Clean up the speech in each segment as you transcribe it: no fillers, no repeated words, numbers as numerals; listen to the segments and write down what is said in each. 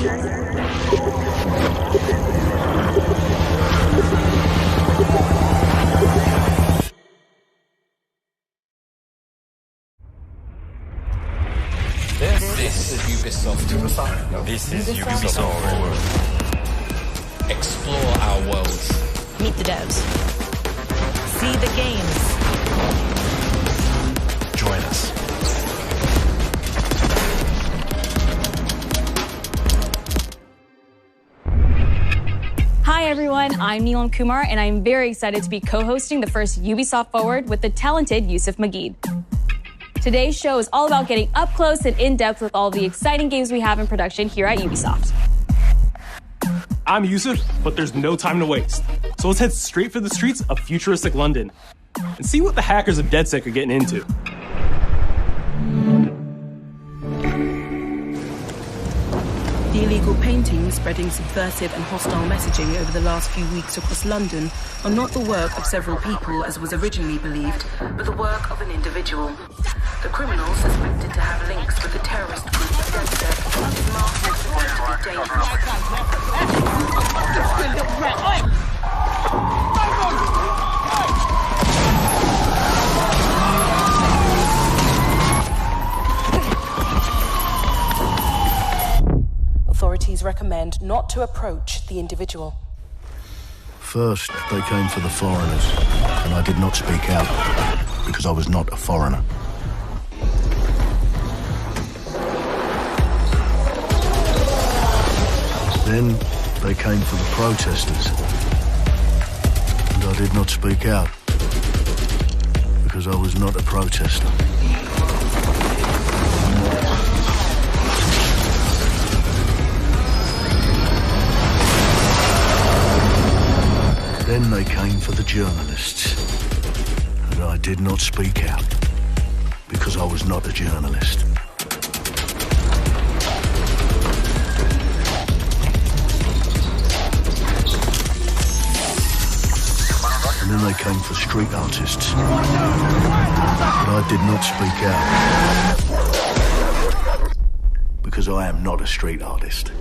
This is Ubisoft. This is Ubisoft Forward. Explore our worlds. Meet the devs. See the games. Join us. Hi everyone, I'm Neelam Kumar and I'm very excited to be co-hosting the first Ubisoft Forward with the talented Yusuf Mageed. Today's show is all about getting up close and in-depth with all the exciting games we have in production here at Ubisoft. I'm Yusuf, but there's no time to waste. So let's head straight for the streets of futuristic London and see what the hackers of DedSec are getting into. The illegal paintings spreading subversive and hostile messaging over the last few weeks across London are not the work of several people as was originally believed, but the work of an individual. The criminal, suspected to have links with the terrorist group DedSec, is marked as to be dangerous. Authorities recommend not to approach the individual. First, they came for the foreigners, and I did not speak out because I was not a foreigner. Then they came for the protesters, and I did not speak out because I was not a protester. Then they came for the journalists, and I did not speak out because I was not a journalist. And then they came for street artists, but I did not speak out because I am not a street artist.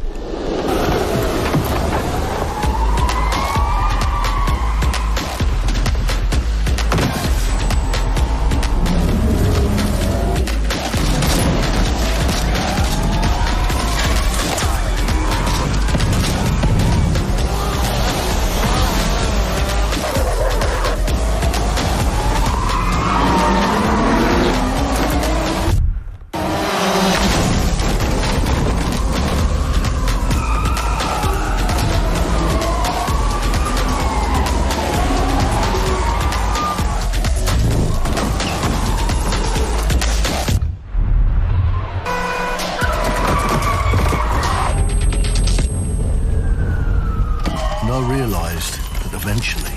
Eventually,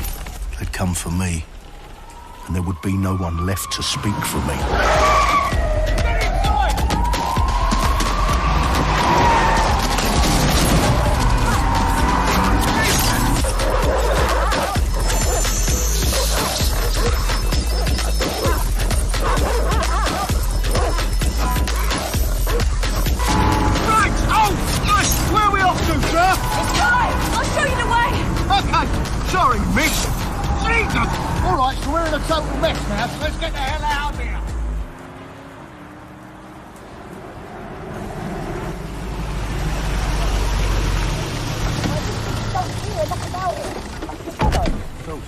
they'd come for me, and there would be no one left to speak for me. Right! Oh! Nice! Where are we off to, sir? It's fine! I'll show you the way! Okay! Sorry, miss. Jesus! All right, so we're in a total mess now, so let's get the hell out of here.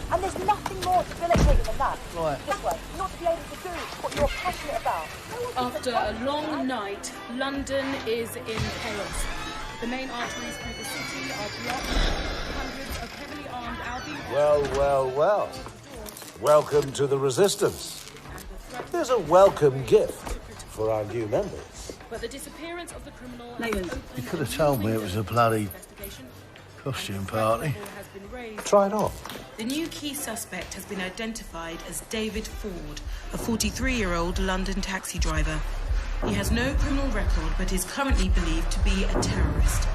And there's nothing more debilitating than that. Right. This way, not to be able to do what you're passionate about. After a long night, London is in chaos. The main arteries through the city are blocked. Hundreds of heavily armed Albion... Well. Welcome to the Resistance. There's a welcome gift for our new members. But the disappearance of the criminal... You could have told me it was a bloody costume party. Try it on. The new key suspect has been identified as David Ford, a 43-year-old London taxi driver. He has no criminal record, but is currently believed to be a terrorist.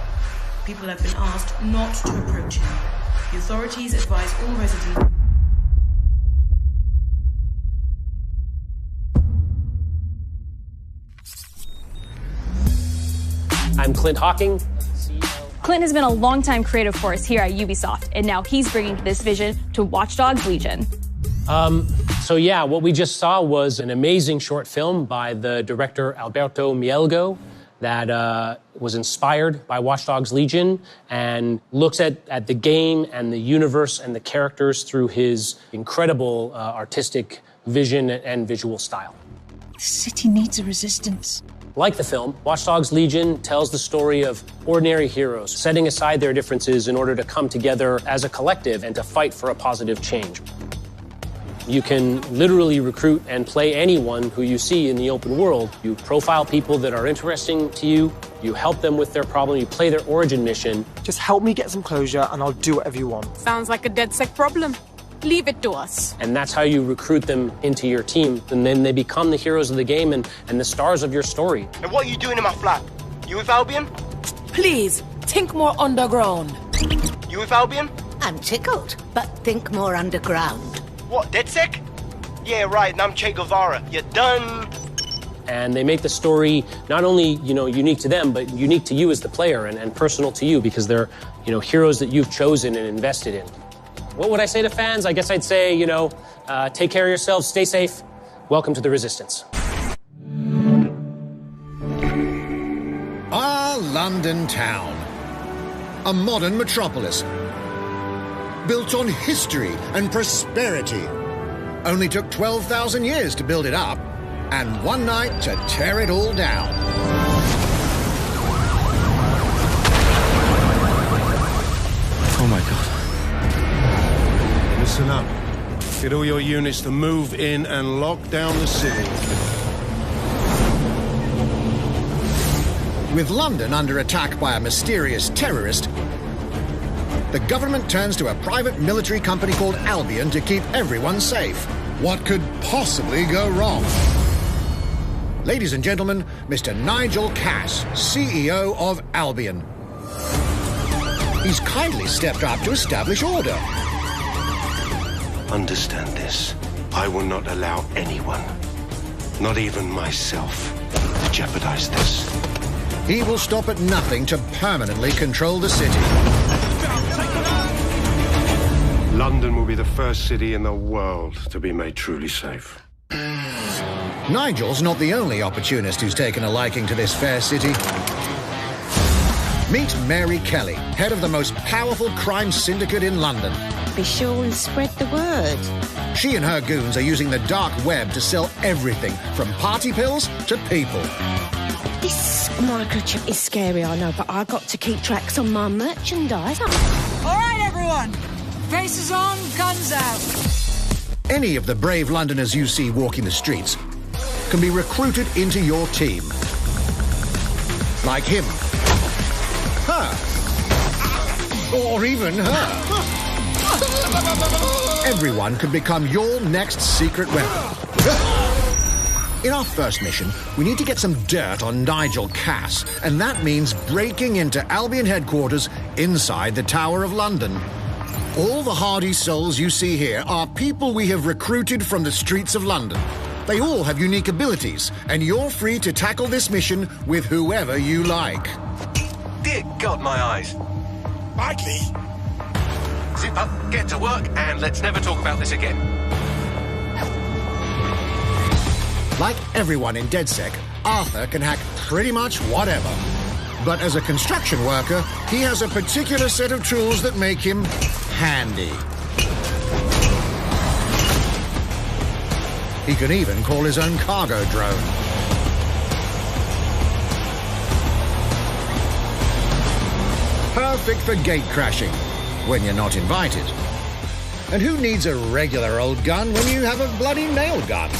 People have been asked not to approach him. The authorities advise all residents... I'm Clint Hawking, Clint has been a longtime creative force here at Ubisoft, and now he's bringing this vision to Watch Dogs Legion. So yeah, what we just saw was an amazing short film by the director Alberto Mielgo that was inspired by Watch Dogs Legion and looks at the game and the universe and the characters through his incredible artistic vision and visual style. The city needs a resistance. Like the film, Watch Dogs Legion tells the story of ordinary heroes setting aside their differences in order to come together as a collective and to fight for a positive change. You can literally recruit and play anyone who you see in the open world. You profile people that are interesting to you, you help them with their problem, you play their origin mission. Just help me get some closure and I'll do whatever you want. Sounds like a DedSec problem. Leave it to us. And that's how you recruit them into your team. And then they become the heroes of the game and the stars of your story. And what are you doing in my flat? You with Albion? Please, think more underground. You with Albion? I'm tickled, but think more underground. What, DedSec? Yeah, right, and I'm Che Guevara. You're done. And they make the story not only, unique to them, but unique to you as the player and personal to you because they're, heroes that you've chosen and invested in. What would I say to fans? I guess I'd say, take care of yourselves, stay safe. Welcome to the Resistance. Our London town. A modern metropolis. Built on history and prosperity. Only took 12,000 years to build it up, and one night to tear it all down. Oh my God. Listen up. Get all your units to move in and lock down the city. With London under attack by a mysterious terrorist, the government turns to a private military company called Albion to keep everyone safe. What could possibly go wrong? Ladies and gentlemen, Mr. Nigel Cass, CEO of Albion. He's kindly stepped up to establish order. Understand this. I will not allow anyone, not even myself, to jeopardize this. He will stop at nothing to permanently control the city. London will be the first city in the world to be made truly safe. Nigel's not the only opportunist who's taken a liking to this fair city. Meet Mary Kelly, head of the most powerful crime syndicate in London. Be sure and spread the word. She and her goons are using the dark web to sell everything from party pills to people. This microchip is scary, I know, but I got to keep tracks on my merchandise. All right, everyone. Faces on, guns out. Any of the brave Londoners you see walking the streets can be recruited into your team. Like him. Her. Or even her. Everyone could become your next secret weapon. In our first mission, we need to get some dirt on Nigel Cass, and that means breaking into Albion headquarters inside the Tower of London. All the hardy souls you see here are people we have recruited from the streets of London. They all have unique abilities, and you're free to tackle this mission with whoever you like. Dear God, my eyes. Badly. Zip up, get to work, and let's never talk about this again. Like everyone in DedSec, Arthur can hack pretty much whatever. But as a construction worker, he has a particular set of tools that make him handy. He can even call his own cargo drone. Perfect for gate crashing, when you're not invited. And who needs a regular old gun when you have a bloody nail gun?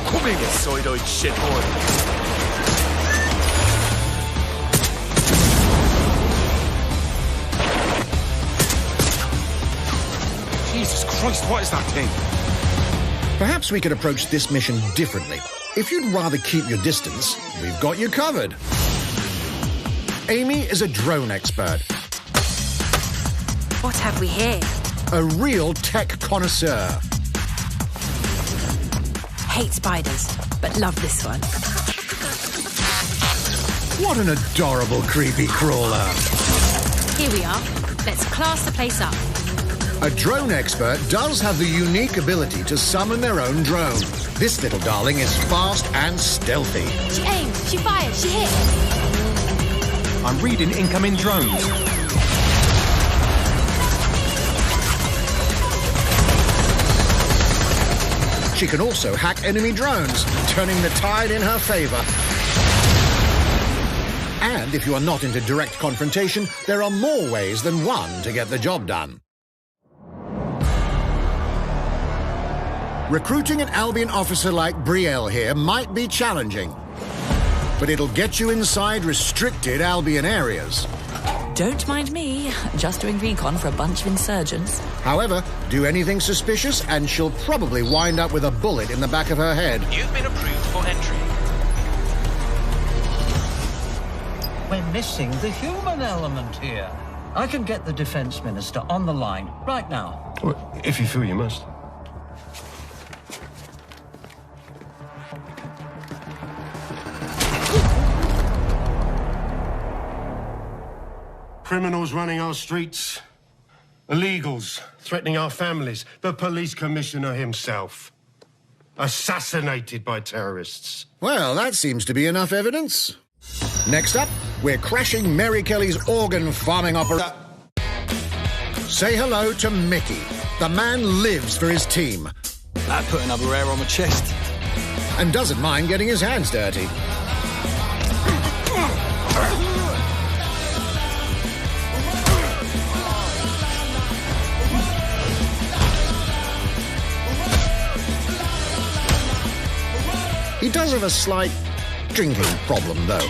Come here, you side-eyed shitboy. Jesus Christ, what is that thing? Perhaps we could approach this mission differently. If you'd rather keep your distance, we've got you covered. Amy is a drone expert. What have we here? A real tech connoisseur. Hate spiders, but love this one. What an adorable creepy crawler. Here we are. Let's class the place up. A drone expert does have the unique ability to summon their own drone. This little darling is fast and stealthy. She aims, she fires, she hits. I'm reading incoming drones. She can also hack enemy drones, turning the tide in her favor. And if you are not into direct confrontation, there are more ways than one to get the job done. Recruiting an Albion officer like Brielle here might be challenging, but it'll get you inside restricted Albion areas. Don't mind me, just doing recon for a bunch of insurgents. However, do anything suspicious and she'll probably wind up with a bullet in the back of her head. You've been approved for entry. We're missing the human element here. I can get the Defence Minister on the line right now. Well, if you feel you must. Criminals running our streets, illegals threatening our families, the police commissioner himself, assassinated by terrorists. Well, that seems to be enough evidence. Next up, we're crashing Mary Kelly's organ farming operation. Say hello to Mickey. The man lives for his team. That put another hair on my chest. And doesn't mind getting his hands dirty. He does have a slight drinking problem, though.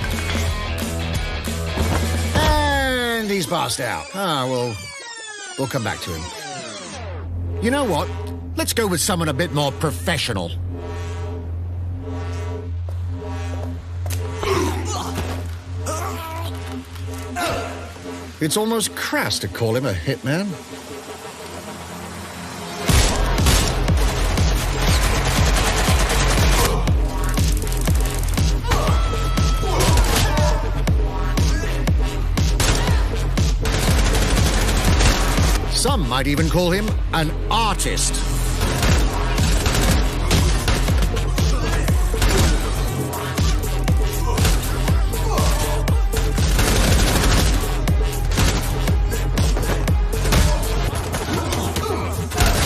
And he's passed out. We'll come back to him. You know what? Let's go with someone a bit more professional. It's almost crass to call him a hitman. Some might even call him an artist.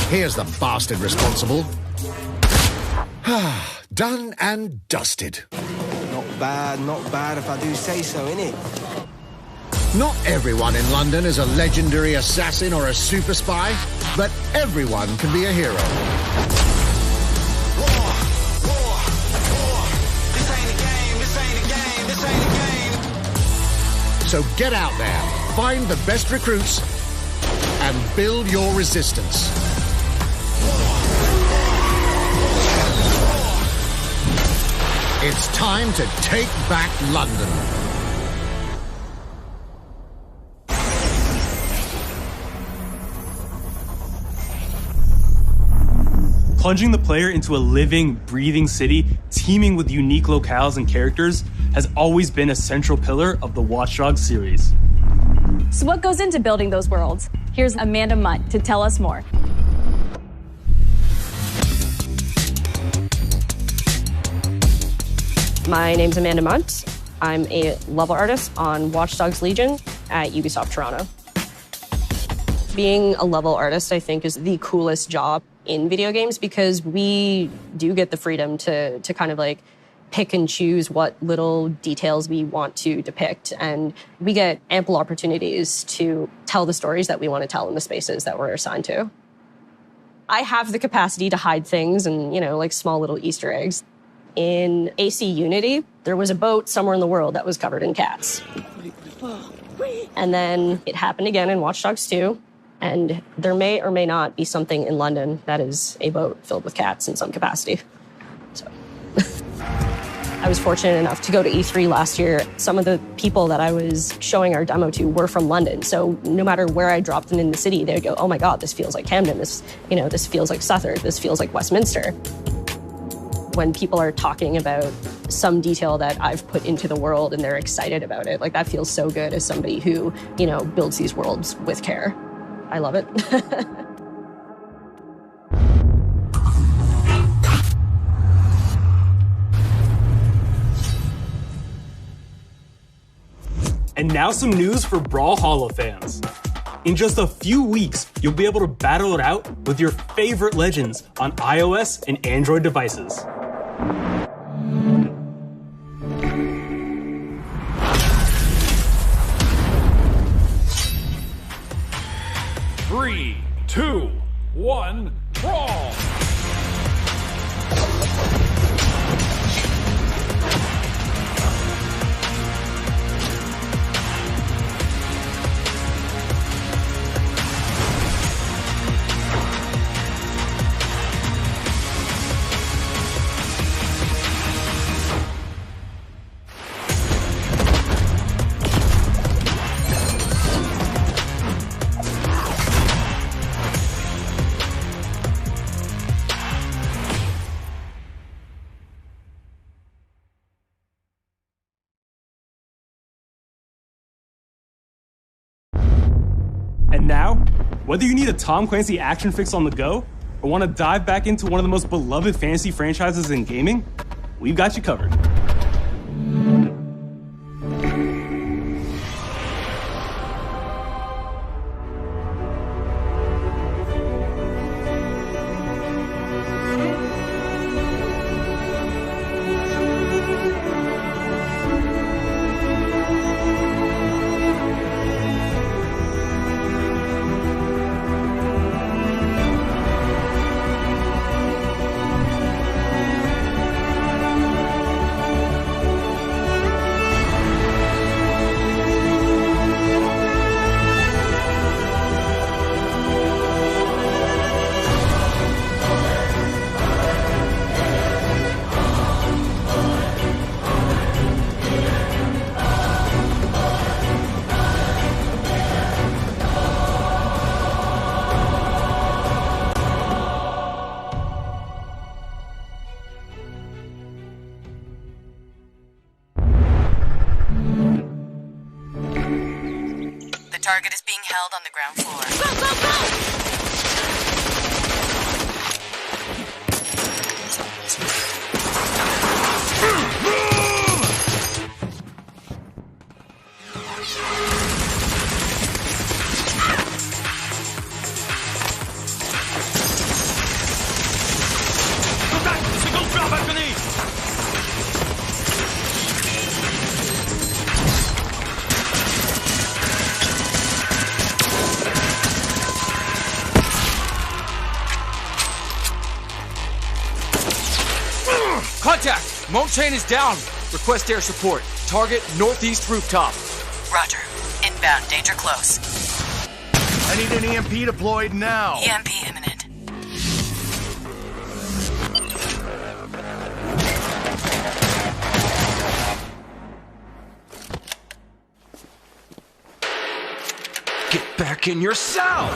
Here's the bastard responsible. Done and dusted. Not bad if I do say so, innit? Not everyone in London is a legendary assassin or a super spy, but everyone can be a hero. So get out there, find the best recruits, and build your resistance. It's time to take back London. Plunging the player into a living, breathing city teeming with unique locales and characters has always been a central pillar of the Watch Dogs series. So what goes into building those worlds? Here's Amanda Munt to tell us more. My name's Amanda Munt. I'm a level artist on Watch Dogs Legion at Ubisoft Toronto. Being a level artist, I think, is the coolest job in video games because we do get the freedom to kind of like pick and choose what little details we want to depict. And we get ample opportunities to tell the stories that we want to tell in the spaces that we're assigned to. I have the capacity to hide things and, like small little Easter eggs. In AC Unity, there was a boat somewhere in the world that was covered in cats. And then it happened again in Watch Dogs 2. And there may or may not be something in London that is a boat filled with cats in some capacity. So I was fortunate enough to go to E3 last year. Some of the people that I was showing our demo to were from London. So no matter where I dropped them in the city, they'd go, oh my God, this feels like Camden. This feels like Southwark. This feels like Westminster. When people are talking about some detail that I've put into the world and they're excited about it. Like, that feels so good as somebody who, you know, builds these worlds with care. I love it. And now some news for Brawlhalla fans. In just a few weeks, you'll be able to battle it out with your favorite legends on iOS and Android devices. Three, two, one, brawl! And now, whether you need a Tom Clancy action fix on the go, or want to dive back into one of the most beloved fantasy franchises in gaming, we've got you covered. Target is being held on the ground floor. Go, go, go! Contact! Single drop balcony! Contact! Monk chain is down. Request air support. Target northeast rooftop. Roger. Inbound, danger close. I need an EMP deployed now. EMP imminent. Get back in your cell!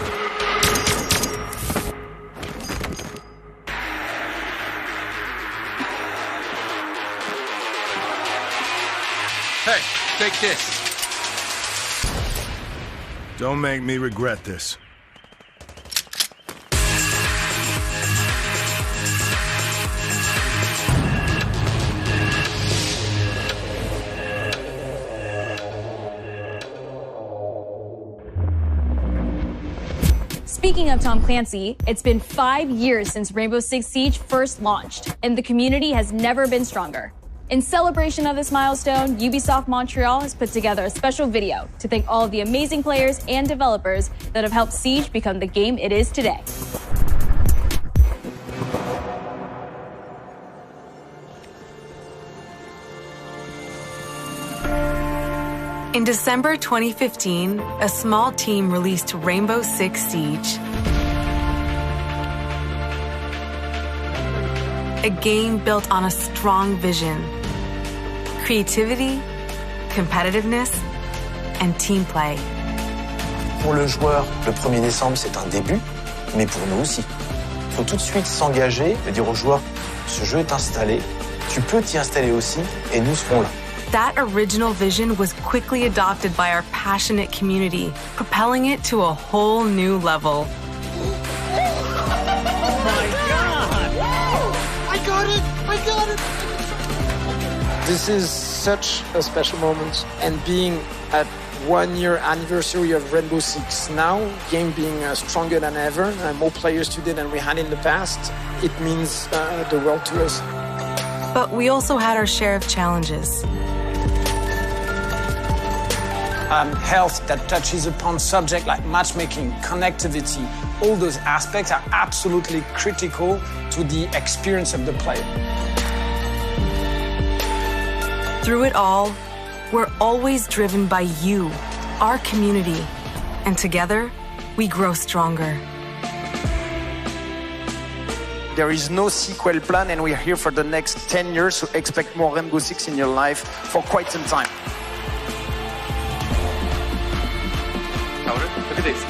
Hey, take this. Don't make me regret this. Speaking of Tom Clancy, it's been 5 years since Rainbow Six Siege first launched, and the community has never been stronger. In celebration of this milestone, Ubisoft Montreal has put together a special video to thank all of the amazing players and developers that have helped Siege become the game it is today. In December 2015, a small team released Rainbow Six Siege. A game built on a strong vision, creativity, competitiveness, and team play. Pour le joueur, le 1er décembre, c'est un début, mais pour nous aussi. Il faut tout de suite s'engager et dire aux joueurs, ce jeu est installé, Tu peux t'y installer aussi, et nous serons là. That original vision was quickly adopted by our passionate community, propelling it to a whole new level. I got it! This is such a special moment, and being at 1 year anniversary of Rainbow Six now, game being stronger than ever, more players today than we had in the past, it means the world to us. But we also had our share of challenges. Health that touches upon subjects like matchmaking, connectivity, all those aspects are absolutely critical to the experience of the player. Through it all, we're always driven by you, our community, and together, we grow stronger. There is no sequel plan, and we're here for the next 10 years, so expect more Rainbow Six in your life for quite some time. Look at this.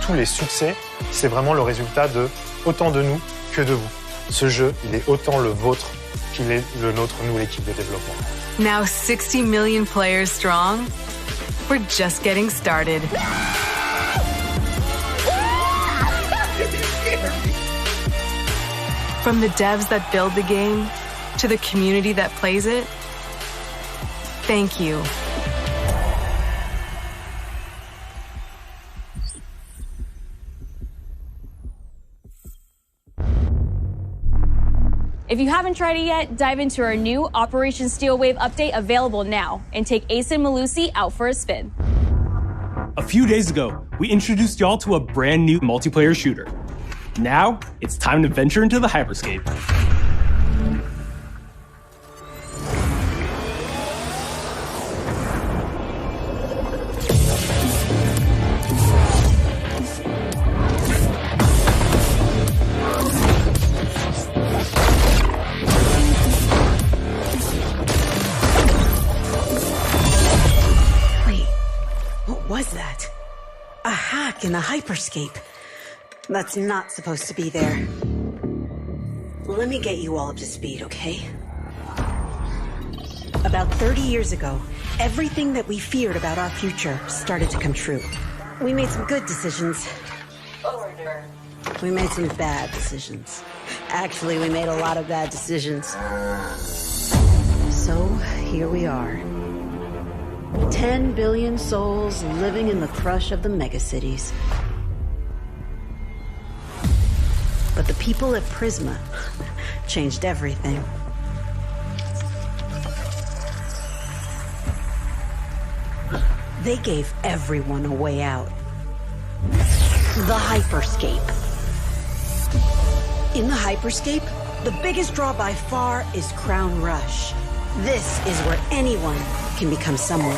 Tous les succès, c'est vraiment le résultat de autant de nous que de vous. Ce jeu, il est autant le vôtre qu'il est le nôtre, nous, l'équipe de développement. Now 60 million players strong, we're just getting started. From the devs that build the game to the community that plays it, thank you. If you haven't tried it yet, dive into our new Operation Steel Wave update available now and take Ace and Malusi out for a spin. A few days ago, we introduced y'all to a brand new multiplayer shooter. Now, it's time to venture into the hyperscape. What was that? A hack in the hyperscape. That's not supposed to be there. Let me get you all up to speed, okay? About 30 years ago, everything that we feared about our future started to come true. We made some good decisions. We made some bad decisions. Actually, we made a lot of bad decisions. So, here we are. 10 billion souls living in the crush of the megacities. But the people at Prisma changed everything. They gave everyone a way out. The hyperscape. In the hyperscape, the biggest draw by far is Crown Rush. This is where anyone can become someone.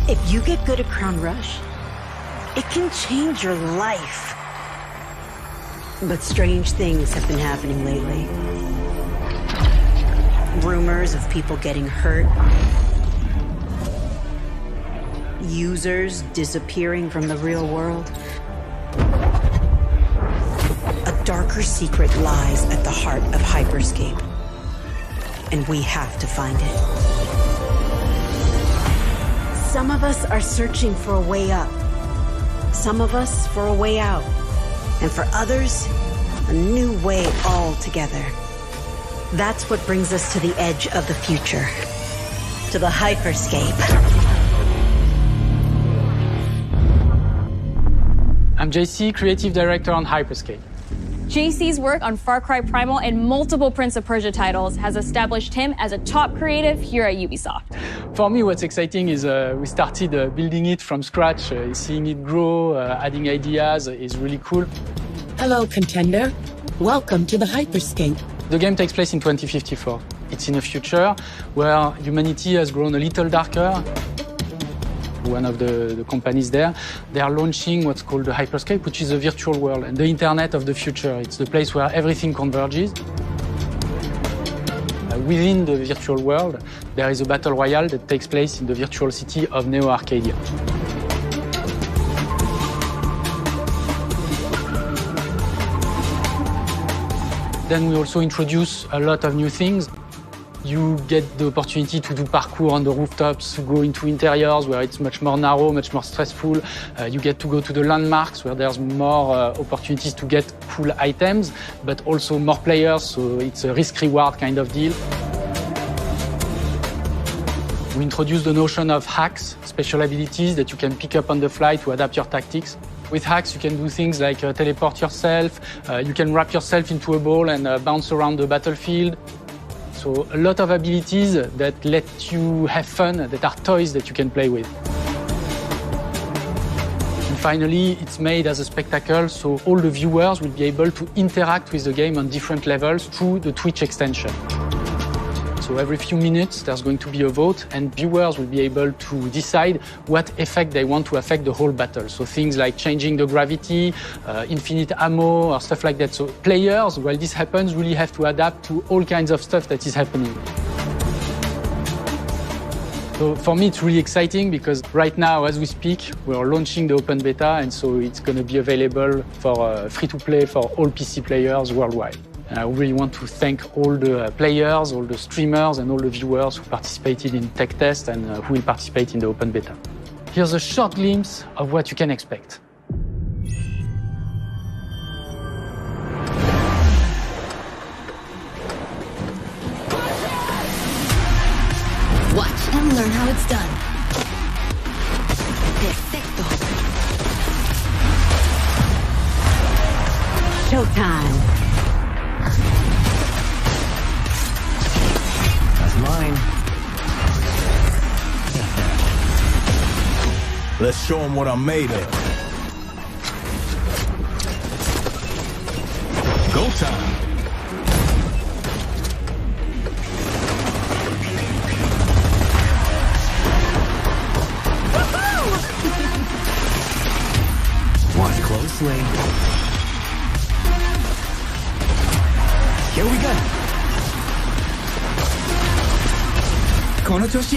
If you get good at Crown Rush, it can change your life. But strange things have been happening lately. Rumors of people getting hurt. Users disappearing from the real world. A darker secret lies at the heart of Hyperscape. And we have to find it. Some of us are searching for a way up. Some of us for a way out. And for others, a new way altogether. That's what brings us to the edge of the future. To the hyperscape. I'm JC, Creative Director on Hyperscape. JC's work on Far Cry Primal and multiple Prince of Persia titles has established him as a top creative here at Ubisoft. For me, what's exciting is we started building it from scratch. Seeing it grow, adding ideas is really cool. Hello, contender. Welcome to the hyperscape. The game takes place in 2054. It's in a future where humanity has grown a little darker. One of the companies there, they are launching what's called the Hyperscape, which is a virtual world and the internet of the future. It's the place where everything converges. Within the virtual world, there is a battle royale that takes place in the virtual city of Neo Arcadia. Then we also introduce a lot of new things. You get the opportunity to do parkour on the rooftops, to go into interiors where it's much more narrow, much more stressful. You get to go to the landmarks where there's more opportunities to get cool items, but also more players, so it's a risk-reward kind of deal. We introduced the notion of hacks, special abilities that you can pick up on the fly to adapt your tactics. With hacks, you can do things like teleport yourself, you can wrap yourself into a ball and bounce around the battlefield. So a lot of abilities that let you have fun, that are toys that you can play with. And finally, it's made as a spectacle, so all the viewers will be able to interact with the game on different levels through the Twitch extension. So every few minutes, there's going to be a vote, and viewers will be able to decide what effect they want to affect the whole battle. So things like changing the gravity, infinite ammo, or stuff like that. So players, while this happens, really have to adapt to all kinds of stuff that is happening. So for me, it's really exciting because right now, as we speak, we're launching the open beta, and so it's going to be available for free-to-play for all PC players worldwide. And I really want to thank all the players, all the streamers, and all the viewers who participated in tech test and who will participate in the open beta. Here's a short glimpse of what you can expect. Watch and learn how it's done. Perfecto. Showtime. Mine. Let's show them what I'm made of. Go time. Watch closely. Here we go. この調子。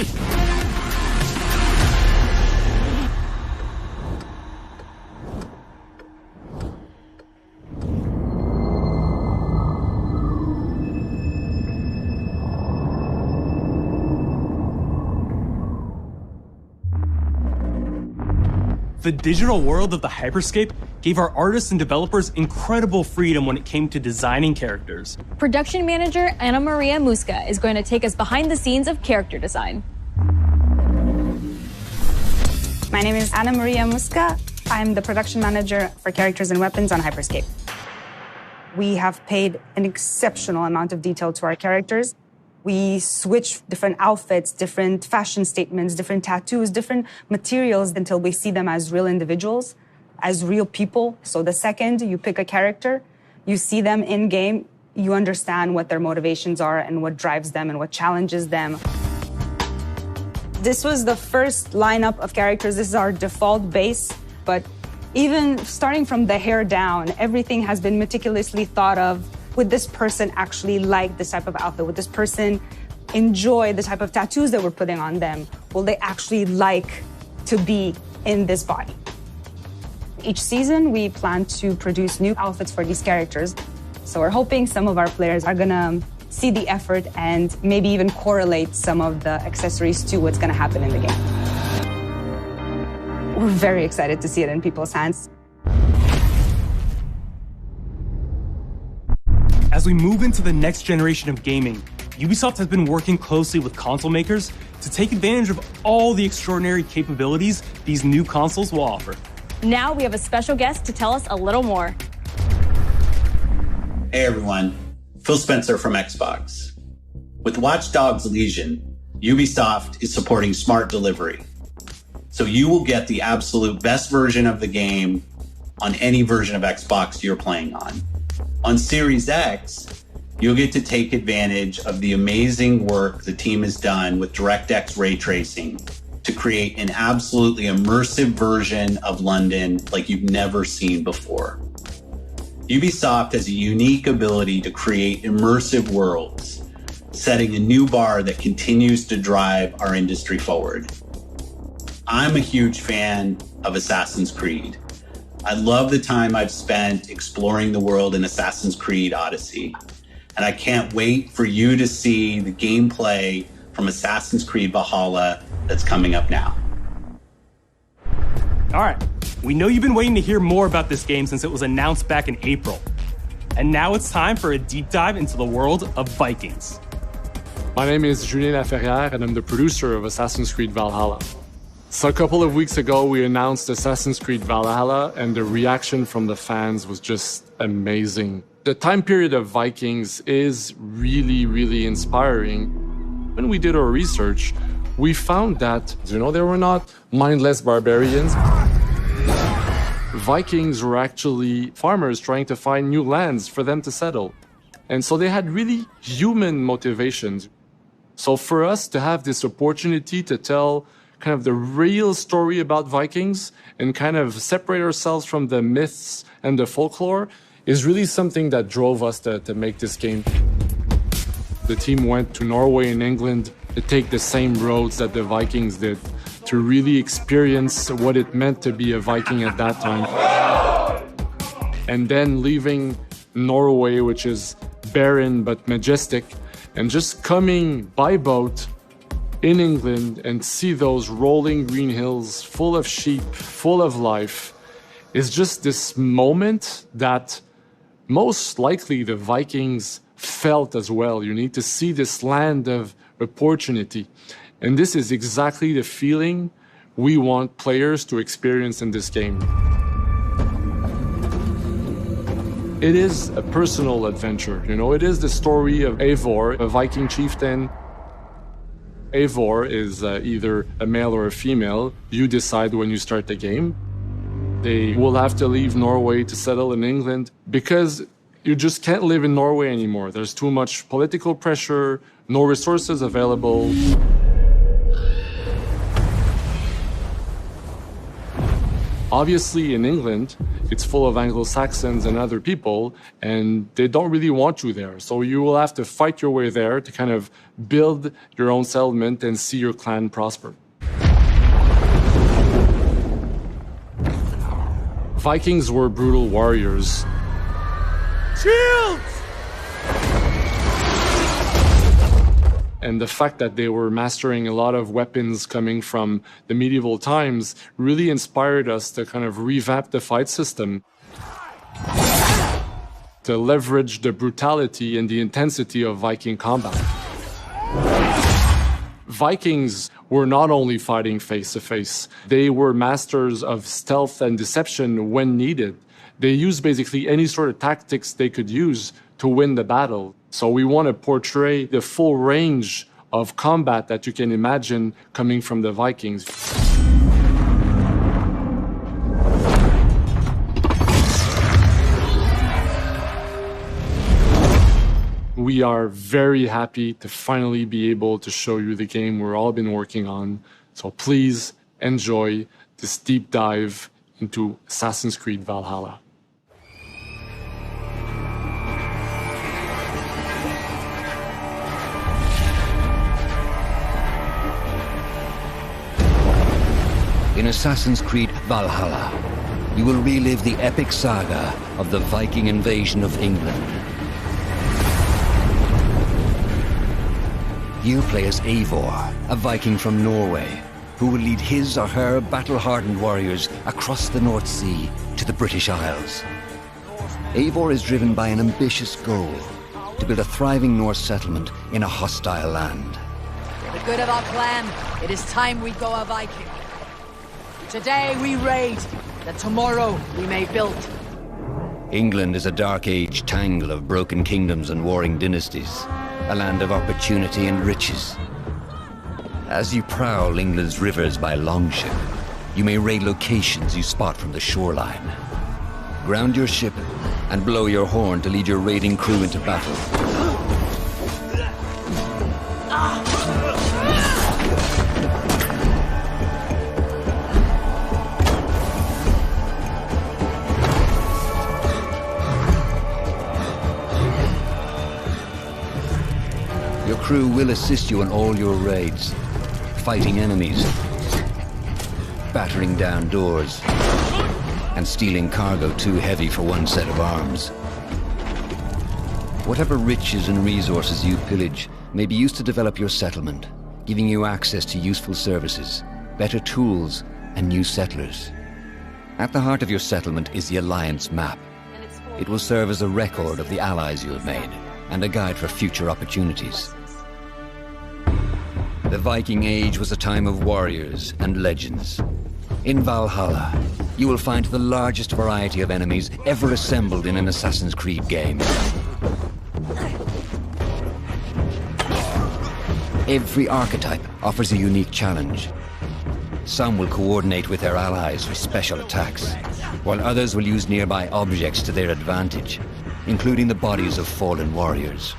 The digital world of the Hyperscape gave our artists and developers incredible freedom when it came to designing characters. Production manager Ana Maria Musca is going to take us behind the scenes of character design. My name is Ana Maria Musca. I'm the production manager for characters and weapons on Hyperscape. We have paid an exceptional amount of detail to our characters. We switch different outfits, different fashion statements, different tattoos, different materials until we see them as real individuals, as real people. So the second you pick a character, you see them in game, you understand what their motivations are and what drives them and what challenges them. This was the first lineup of characters. This is our default base, but even starting from the hair down, everything has been meticulously thought of. Would this person actually like this type of outfit? Would this person enjoy the type of tattoos that we're putting on them? Will they actually like to be in this body? Each season, we plan to produce new outfits for these characters. So we're hoping some of our players are gonna see the effort and maybe even correlate some of the accessories to what's gonna happen in the game. We're very excited to see it in people's hands. As we move into the next generation of gaming, Ubisoft has been working closely with console makers to take advantage of all the extraordinary capabilities these new consoles will offer. Now we have a special guest to tell us a little more. Hey everyone, Phil Spencer from Xbox. With Watch Dogs Legion, Ubisoft is supporting smart delivery. So you will get the absolute best version of the game on any version of Xbox you're playing on. On Series X, you'll get to take advantage of the amazing work the team has done with DirectX ray tracing to create an absolutely immersive version of London like you've never seen before. Ubisoft has a unique ability to create immersive worlds, setting a new bar that continues to drive our industry forward. I'm a huge fan of Assassin's Creed. I love the time I've spent exploring the world in Assassin's Creed Odyssey, and I can't wait for you to see the gameplay from Assassin's Creed Valhalla that's coming up now. All right, we know you've been waiting to hear more about this game since it was announced back in April. And now it's time for a deep dive into the world of Vikings. My name is Julien Laferrière, and I'm the producer of Assassin's Creed Valhalla. So a couple of weeks ago, we announced Assassin's Creed Valhalla, and the reaction from the fans was just amazing. The time period of Vikings is really, really inspiring. When we did our research, we found that, they were not mindless barbarians. Vikings were actually farmers trying to find new lands for them to settle. And so they had really human motivations. So for us to have this opportunity to tell kind of the real story about Vikings and kind of separate ourselves from the myths and the folklore is really something that drove us to make this game. The team went to Norway and England to take the same roads that the Vikings did, to really experience what it meant to be a Viking at that time. And then leaving Norway, which is barren but majestic, and just coming by boat in England and see those rolling green hills full of sheep, full of life, is just this moment that most likely the Vikings felt as well. You need to see this land of opportunity. And this is exactly the feeling we want players to experience in this game. It is a personal adventure, it is the story of Eivor, a Viking chieftain. Eivor is either a male or a female. You decide when you start the game. They will have to leave Norway to settle in England because you just can't live in Norway anymore. There's too much political pressure, no resources available. Obviously, in England, it's full of Anglo-Saxons and other people, and they don't really want you there. So you will have to fight your way there to kind of build your own settlement and see your clan prosper. Vikings were brutal warriors. Shields! And the fact that they were mastering a lot of weapons coming from the medieval times really inspired us to kind of revamp the fight system, to leverage the brutality and the intensity of Viking combat. Vikings were not only fighting face-to-face, they were masters of stealth and deception when needed. They used basically any sort of tactics they could use to win the battle. So we want to portray the full range of combat that you can imagine coming from the Vikings. We are very happy to finally be able to show you the game we've all been working on. So please enjoy this deep dive into Assassin's Creed Valhalla. In Assassin's Creed Valhalla, you will relive the epic saga of the Viking invasion of England. You play as Eivor, a Viking from Norway, who will lead his or her battle-hardened warriors across the North Sea to the British Isles. Eivor is driven by an ambitious goal, to build a thriving Norse settlement in a hostile land. For the good of our clan, it is time we go a Viking. Today we raid, that tomorrow we may build. England is a dark age tangle of broken kingdoms and warring dynasties, a land of opportunity and riches. As you prowl England's rivers by longship, you may raid locations you spot from the shoreline. Ground your ship and blow your horn to lead your raiding crew into battle. Your crew will assist you in all your raids, fighting enemies, battering down doors, and stealing cargo too heavy for one set of arms. Whatever riches and resources you pillage may be used to develop your settlement, giving you access to useful services, better tools, and new settlers. At the heart of your settlement is the Alliance map. It will serve as a record of the allies you have made, and a guide for future opportunities. The Viking Age was a time of warriors and legends. In Valhalla, you will find the largest variety of enemies ever assembled in an Assassin's Creed game. Every archetype offers a unique challenge. Some will coordinate with their allies for special attacks, while others will use nearby objects to their advantage, including the bodies of fallen warriors.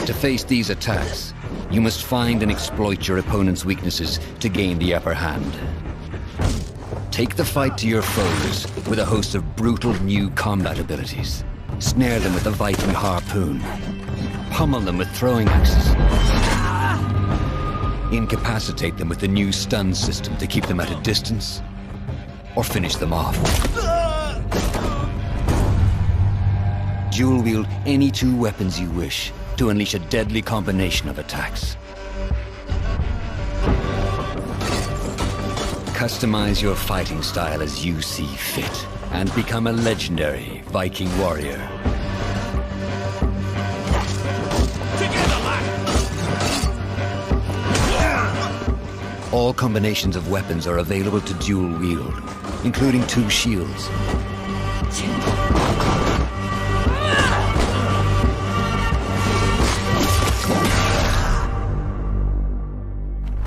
To face these attacks, you must find and exploit your opponent's weaknesses to gain the upper hand. Take the fight to your foes with a host of brutal new combat abilities. Snare them with the Viking harpoon. Pummel them with throwing axes. Incapacitate them with the new stun system to keep them at a distance, or finish them off. Dual wield any two weapons you wish to unleash a deadly combination of attacks. Customize your fighting style as you see fit, and become a legendary Viking warrior. All combinations of weapons are available to dual wield, including two shields.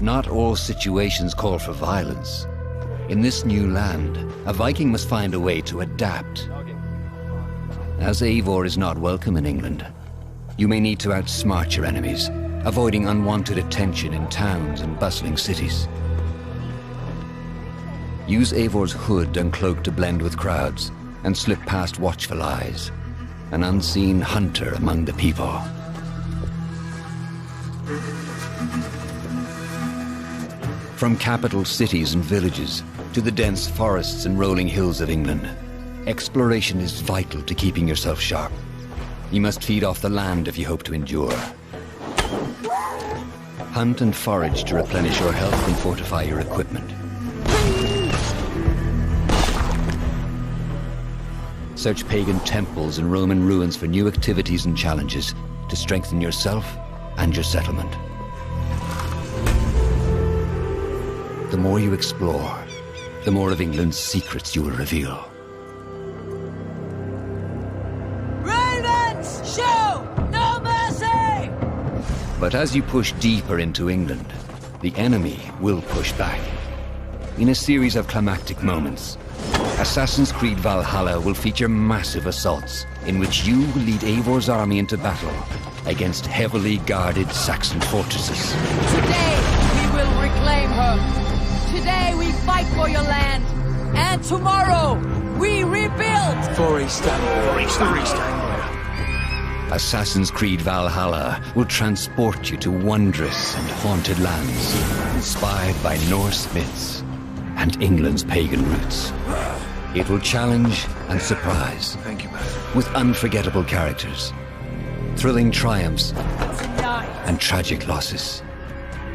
Not all situations call for violence. In this new land, a Viking must find a way to adapt. As Eivor is not welcome in England, you may need to outsmart your enemies, avoiding unwanted attention in towns and bustling cities. Use Eivor's hood and cloak to blend with crowds, and slip past watchful eyes, an unseen hunter among the people. From capital cities and villages to the dense forests and rolling hills of England, exploration is vital to keeping yourself sharp. You must feed off the land if you hope to endure. Hunt and forage to replenish your health and fortify your equipment. Search pagan temples and Roman ruins for new activities and challenges to strengthen yourself and your settlement. The more you explore, the more of England's secrets you will reveal. Ravens, show no mercy! But as you push deeper into England, the enemy will push back. In a series of climactic moments, Assassin's Creed Valhalla will feature massive assaults in which you will lead Eivor's army into battle against heavily guarded Saxon fortresses. Today, we will reclaim her. Today we fight for your land, and tomorrow we rebuild! For Istanbul. Assassin's Creed Valhalla will transport you to wondrous and haunted lands, inspired by Norse myths and England's pagan roots. It will challenge and surprise. Thank you, man. With unforgettable characters, thrilling triumphs, and tragic losses,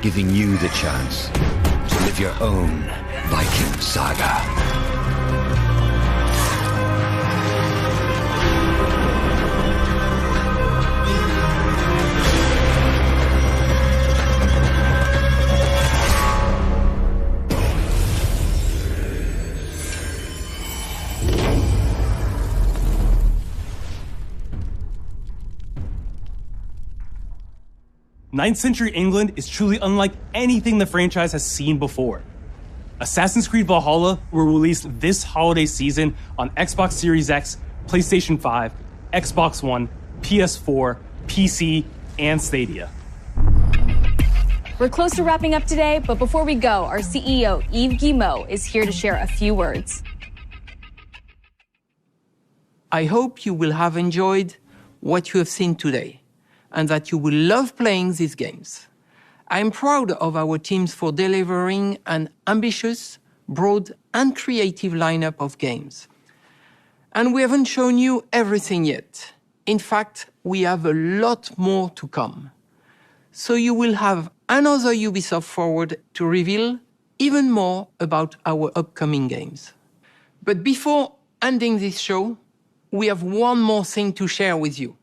giving you the chance to live your own Viking saga. Ninth century England is truly unlike anything the franchise has seen before. Assassin's Creed Valhalla will release this holiday season on Xbox Series X, PlayStation 5, Xbox One, PS4, PC, and Stadia. We're close to wrapping up today, but before we go, our CEO, Yves Guillemot, is here to share a few words. I hope you will have enjoyed what you have seen today, and that you will love playing these games. I'm proud of our teams for delivering an ambitious, broad, and creative lineup of games. And we haven't shown you everything yet. In fact, we have a lot more to come. So you will have another Ubisoft Forward to reveal even more about our upcoming games. But before ending this show, we have one more thing to share with you.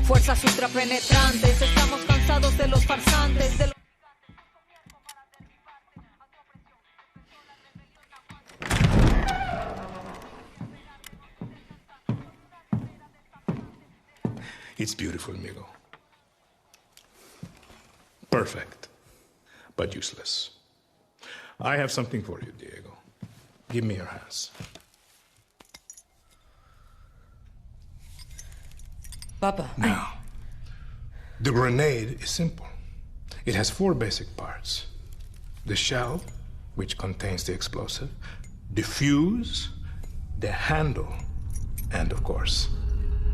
Fuerzas ultrapenetrantes, estamos cansados de los farsantes, de los... It's beautiful, amigo. Perfect, but useless. I have something for you, Diego. Give me your hands. Papa. Now, the grenade is simple. It has 4 basic parts. The shell, which contains the explosive, the fuse, the handle, and of course,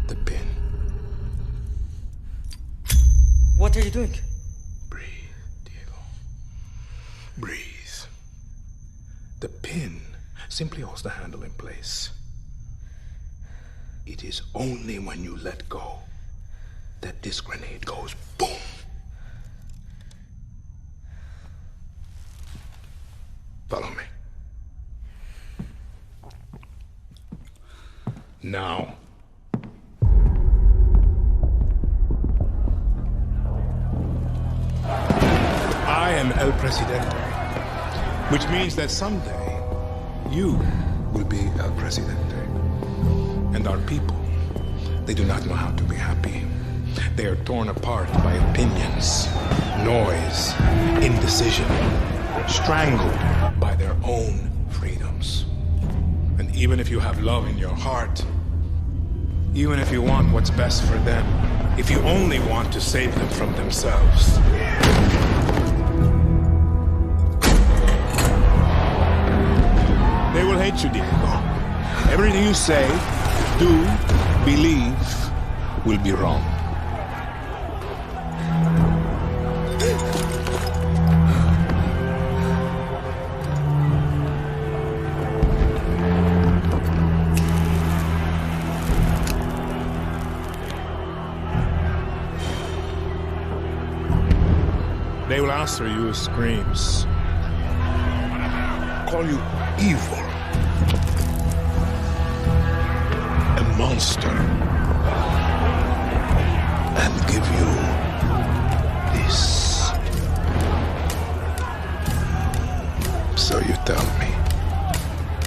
the pin. What are you doing? Breathe, Diego. Breathe. The pin simply holds the handle in place. It is only when you let go that this grenade goes boom. Follow me. Now. I am El Presidente, which means that someday you will be El Presidente. And our people, they do not know how to be happy. They are torn apart by opinions, noise, indecision, strangled by their own freedoms. And even if you have love in your heart, even if you want what's best for them, if you only want to save them from themselves, they will hate you, Diego. Everything you say, do, believe, will be wrong. They will answer you screams. Call you evil. A monster. And give you this. So you tell me,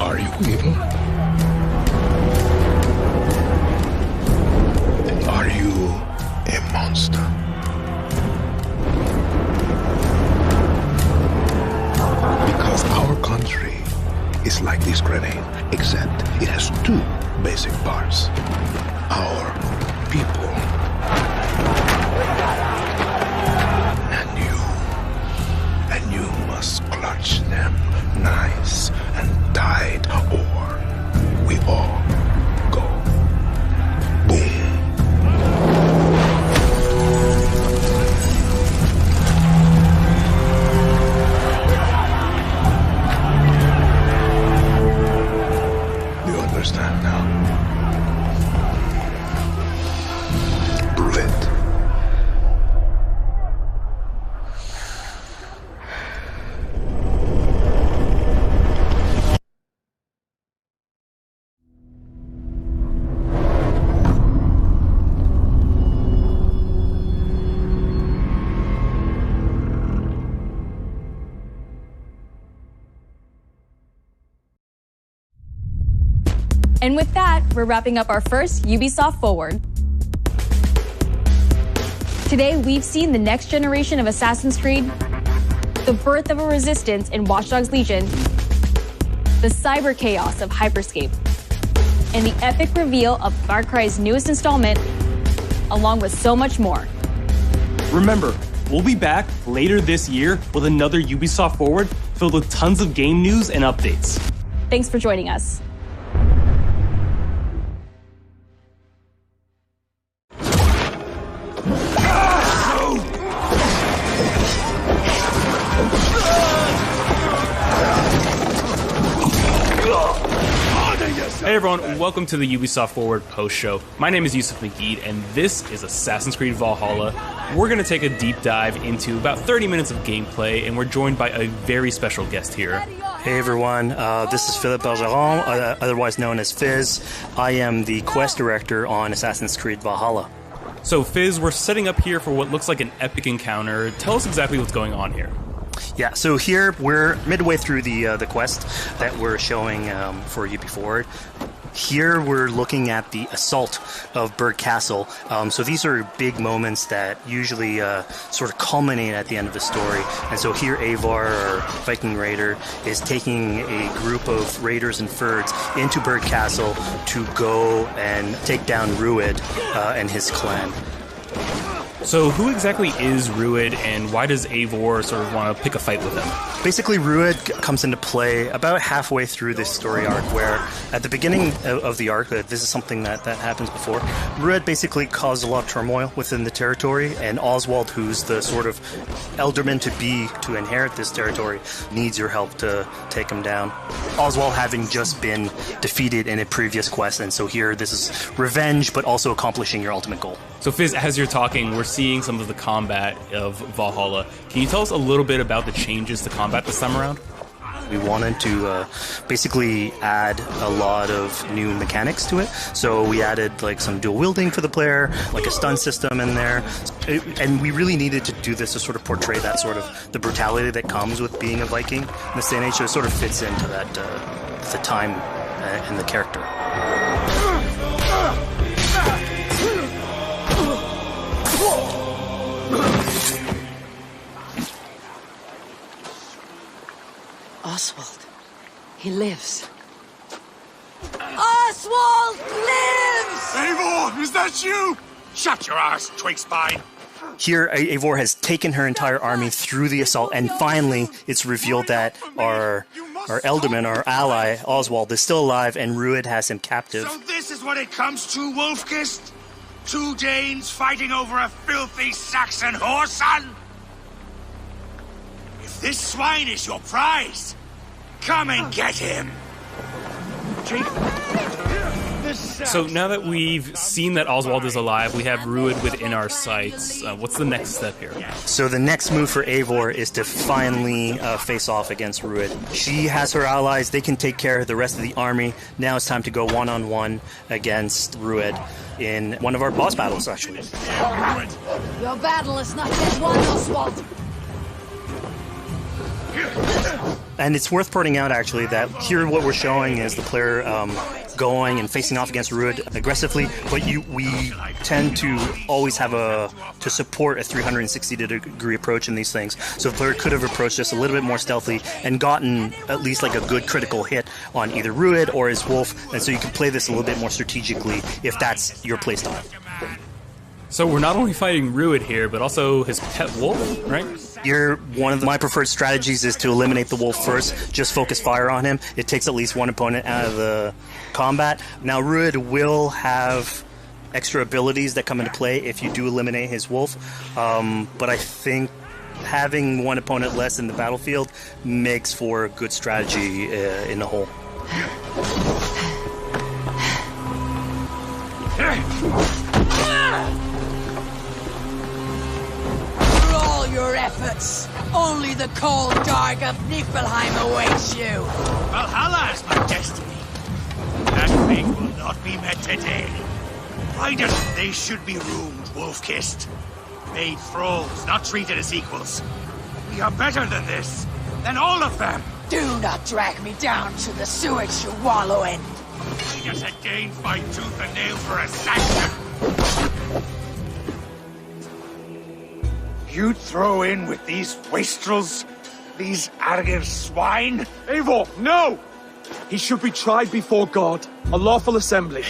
are you evil? And are you a monster? Because our country is like this grenade, except it has two basic parts. Our people. And you must clutch them nice and tight, or we all go boom. You understand now? Brilliant. And with that, we're wrapping up our first Ubisoft Forward. Today, we've seen the next generation of Assassin's Creed, the birth of a resistance in Watch Dogs Legion, the cyber chaos of Hyperscape, and the epic reveal of Far Cry's newest installment, along with so much more. Remember, we'll be back later this year with another Ubisoft Forward filled with tons of game news and updates. Thanks for joining us. Hey everyone, welcome to the Ubisoft Forward post show. My name is Yusuf Magid, and this is Assassin's Creed Valhalla. We're going to take a deep dive into about 30 minutes of gameplay, and we're joined by a very special guest here. Hey everyone, this is Philippe Bergeron, otherwise known as Fizz. I am the quest director on Assassin's Creed Valhalla. So Fizz, we're setting up here for what looks like an epic encounter. Tell us exactly what's going on here. Yeah, so here we're midway through the quest that we're showing for UB Forward. Here we're looking at the assault of Berg Castle. So these are big moments that usually sort of culminate at the end of the story. And so here Eivor, our Viking raider, is taking a group of raiders and Fyrds into Berg Castle to go and take down Rued and his clan. So who exactly is Rued, and why does Eivor sort of want to pick a fight with him? Basically, Rued comes into play about halfway through this story arc, where at the beginning of the arc, this is something that happens before, Rued basically caused a lot of turmoil within the territory, and Oswald, who's the sort of elderman to inherit this territory, needs your help to take him down. Oswald having just been defeated in a previous quest, and so here this is revenge, but also accomplishing your ultimate goal. So Fizz, as you're talking, we're seeing some of the combat of Valhalla. Can you tell us a little bit about the changes to combat this time around? We wanted to basically add a lot of new mechanics to it. So we added like some dual wielding for the player, like a stun system in there. And we really needed to do this to sort of portray that sort of the brutality that comes with being a Viking in this day and age. So it sort of fits into that the time and the character. Oswald. He lives. Oswald lives! Eivor, is that you? Shut your ass, twig spine. Here, Eivor has taken her entire army through the assault, and finally it's revealed that our Elderman, our ally, Oswald, is still alive, and Rued has him captive. So this is what it comes to, Wolfkist? 2 Danes fighting over a filthy Saxon whoreson? If this swine is your prize, come and get him. Chief, So now that we've seen that Oswald is alive, we have Rued within our sights. What's the next step here? So the next move for Eivor is to finally face off against Rued. She has her allies. They can take care of the rest of the army. Now it's time to go one-on-one against Rued in one of our boss battles, actually. Your battle is not yet won, Oswald. And it's worth pointing out, actually, that here what we're showing is the player going and facing off against Rued aggressively, but we tend to always have to support a 360-degree approach in these things. So the player could have approached us a little bit more stealthily and gotten at least like a good critical hit on either Rued or his wolf, and so you can play this a little bit more strategically if that's your playstyle. So we're not only fighting Rued here, but also his pet wolf, right? One of my preferred strategies is to eliminate the wolf first, just focus fire on him. It takes at least one opponent out of the combat. Now, Rued will have extra abilities that come into play if you do eliminate his wolf, but I think having one opponent less in the battlefield makes for a good strategy in the whole. Your efforts. Only the cold dark of Niflheim awaits you. Valhalla is my destiny. That fate will not be met today. Riders, they should be roomed, wolf-kissed. Made thralls, not treated as equals. We are better than this. Than all of them. Do not drag me down to the sewage you wallow in. Riders again fight tooth and nail for a sanction. You'd throw in with these wastrels? These arrogant swine? Eivor, no! He should be tried before God, a lawful assembly.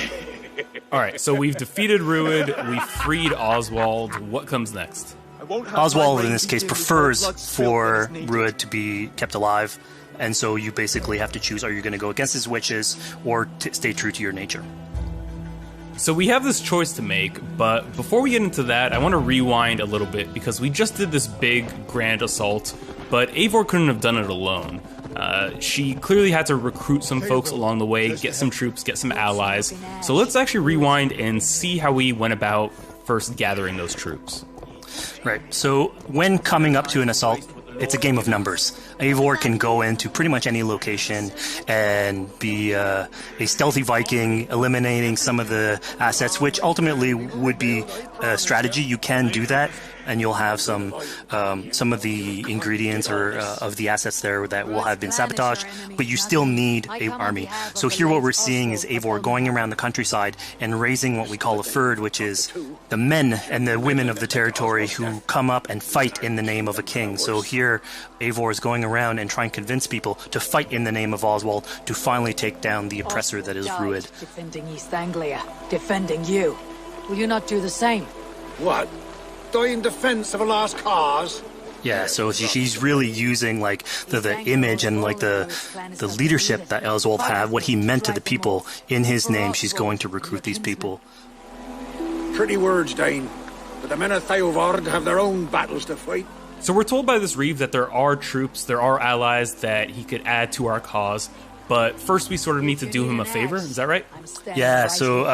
Alright, so we've defeated Rued, we've freed Oswald. What comes next? Oswald, in this case, prefers for Rued to be kept alive, and so you basically have to choose, are you going to go against his wishes or stay true to your nature? So we have this choice to make, but before we get into that, I want to rewind a little bit because we just did this big, grand assault, but Eivor couldn't have done it alone. She clearly had to recruit some folks along the way, get some troops, get some allies. So let's actually rewind and see how we went about first gathering those troops. Right, so when coming up to an assault, it's a game of numbers. Eivor can go into pretty much any location and be a stealthy Viking, eliminating some of the assets, which ultimately would be a strategy. You can do that, and you'll have some of the ingredients or of the assets there that will have been sabotaged, but you still need an army. So here what we're seeing is Eivor going around the countryside and raising what we call a fyrd, which is the men and the women of the territory who come up and fight in the name of a king. So here Eivor is going around and trying to convince people to fight in the name of Oswald to finally take down the oppressor that is Rued. Defending East Anglia, defending you. Will you not do the same? What? Die in defense of a lost cause? Yeah, so she's really using like the image and like the leadership that Oswald had, what he meant to the people in his name. She's going to recruit these people. Pretty words, Dane. But the men of Theovard have their own battles to fight. So we're told by this Reeve that there are troops, there are allies that he could add to our cause. But first we sort of need to do him a favor, is that right? Yeah, so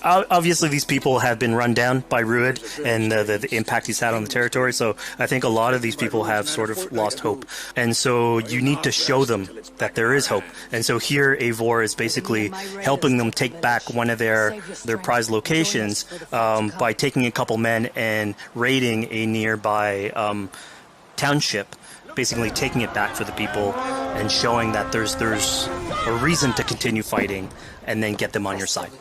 obviously these people have been run down by Rued and the impact he's had on the territory, so I think a lot of these people have sort of lost hope. And so you need to show them that there is hope. And so here Eivor is basically helping them take back one of their prized locations by taking a couple men and raiding a nearby township, basically taking it back for the people and showing that there's a reason to continue fighting and then get them on your side.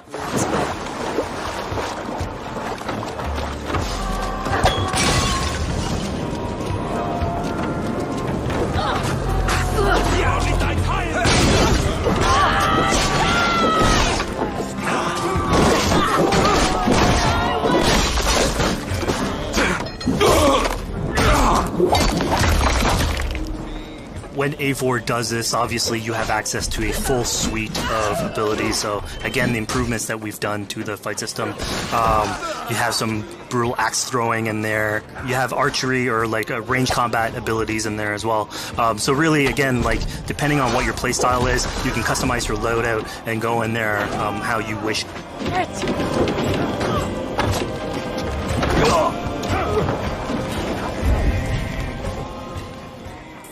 when Eivor does this, obviously you have access to a full suite of abilities. So again, the improvements that we've done to the fight system. You have some brutal axe throwing in there. You have archery or like range combat abilities in there as well. So really, again, like depending on what your playstyle is, you can customize your loadout and go in there how you wish.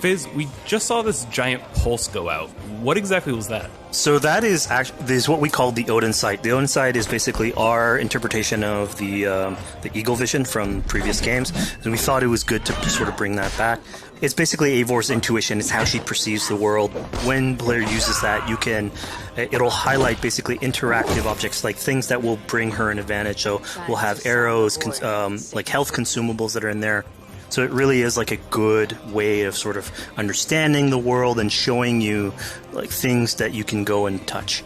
Fizz, we just saw this giant pulse go out. What exactly was that? So that is what we call the Odin Sight. The Odin Sight is basically our interpretation of the Eagle Vision from previous games, and we thought it was good to sort of bring that back. It's basically Eivor's intuition. It's how she perceives the world. When the player uses that, it'll highlight basically interactive objects, like things that will bring her an advantage. So we'll have arrows, like health consumables that are in there. So it really is like a good way of sort of understanding the world and showing you like things that you can go and touch.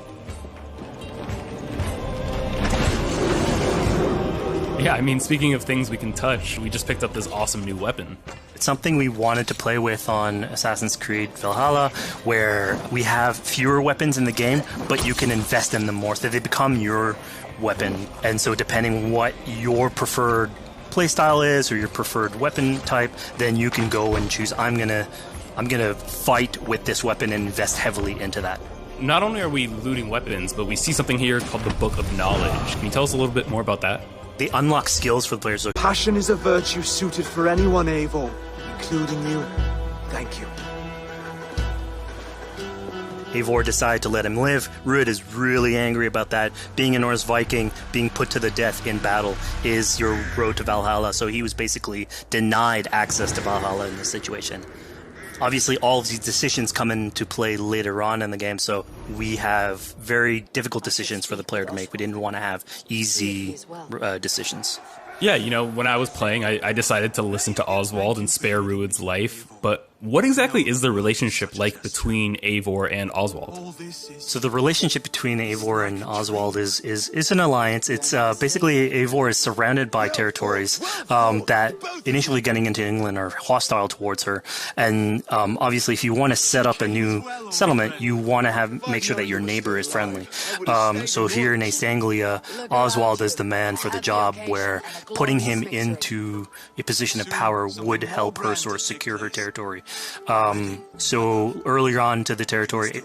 Yeah, I mean, speaking of things we can touch, we just picked up this awesome new weapon. It's something we wanted to play with on Assassin's Creed Valhalla, where we have fewer weapons in the game, but you can invest in them more, so they become your weapon. And so depending on what your preferred playstyle is or your preferred weapon type, then you can go and choose, I'm gonna fight with this weapon and invest heavily into that. Not only are we looting weapons, but we see something here called the Book of Knowledge. Can you tell us a little bit more about that? They unlock skills for the players. Passion is a virtue suited for anyone, Eivor, including you. Thank you. Eivor decided to let him live. Ruud is really angry about that. Being a Norse Viking, being put to the death in battle is your road to Valhalla, so he was basically denied access to Valhalla in this situation. Obviously, all of these decisions come into play later on in the game, so we have very difficult decisions for the player to make. We didn't want to have easy decisions. Yeah, you know, when I was playing, I decided to listen to Oswald and spare Ruud's life, but what exactly is the relationship like between Eivor and Oswald? So the relationship between Eivor and Oswald is an alliance. It's basically Eivor is surrounded by territories that initially getting into England are hostile towards her, and obviously if you want to set up a new settlement, you want to make sure that your neighbor is friendly. So here in East Anglia, Oswald is the man for the job, where putting him into a position of power would help her sort of secure her territory. So earlier on to the territory,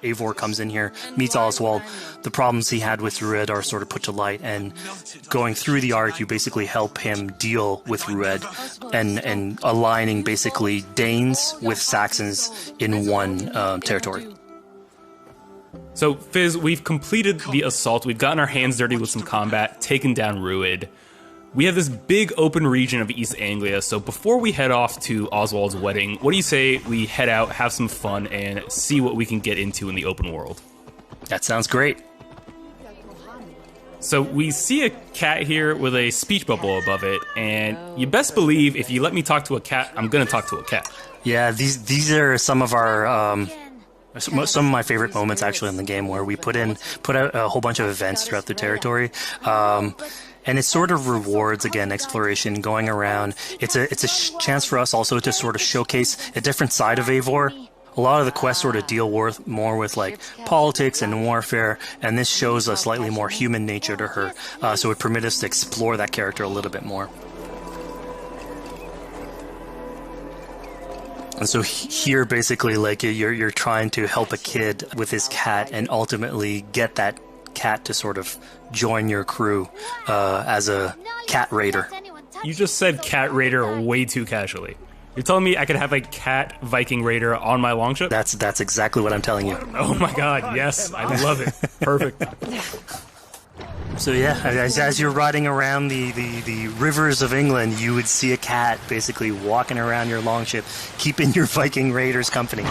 Eivor comes in here, meets Oswald. The problems he had with Ruud are sort of put to light, and going through the arc, you basically help him deal with Ruud and aligning basically Danes with Saxons in one territory. So, Fizz, we've completed the assault. We've gotten our hands dirty with some combat, taken down Ruud. We have this big open region of East Anglia, so before we head off to Oswald's wedding, what do you say we head out, have some fun, and see what we can get into in the open world? That sounds great. So we see a cat here with a speech bubble above it, and you best believe if you let me talk to a cat, I'm going to talk to a cat. Yeah, these are some of our... some of my favorite moments actually in the game, where we put out a whole bunch of events throughout the territory. And it sort of rewards, again, exploration, going around. It's a chance for us also to sort of showcase a different side of Eivor. A lot of the quests sort of deal more with like politics and warfare, and this shows a slightly more human nature to her. So it permits us to explore that character a little bit more. And so here, basically, like you're trying to help a kid with his cat, and ultimately get that cat to sort of join your crew as a cat raider. You just said cat raider way too casually. You're telling me I could have a cat Viking raider on my longship? That's exactly what I'm telling you. Oh my god, yes, I love it. Perfect. So yeah, as you're riding around the rivers of England, you would see a cat basically walking around your longship, keeping your Viking raiders company.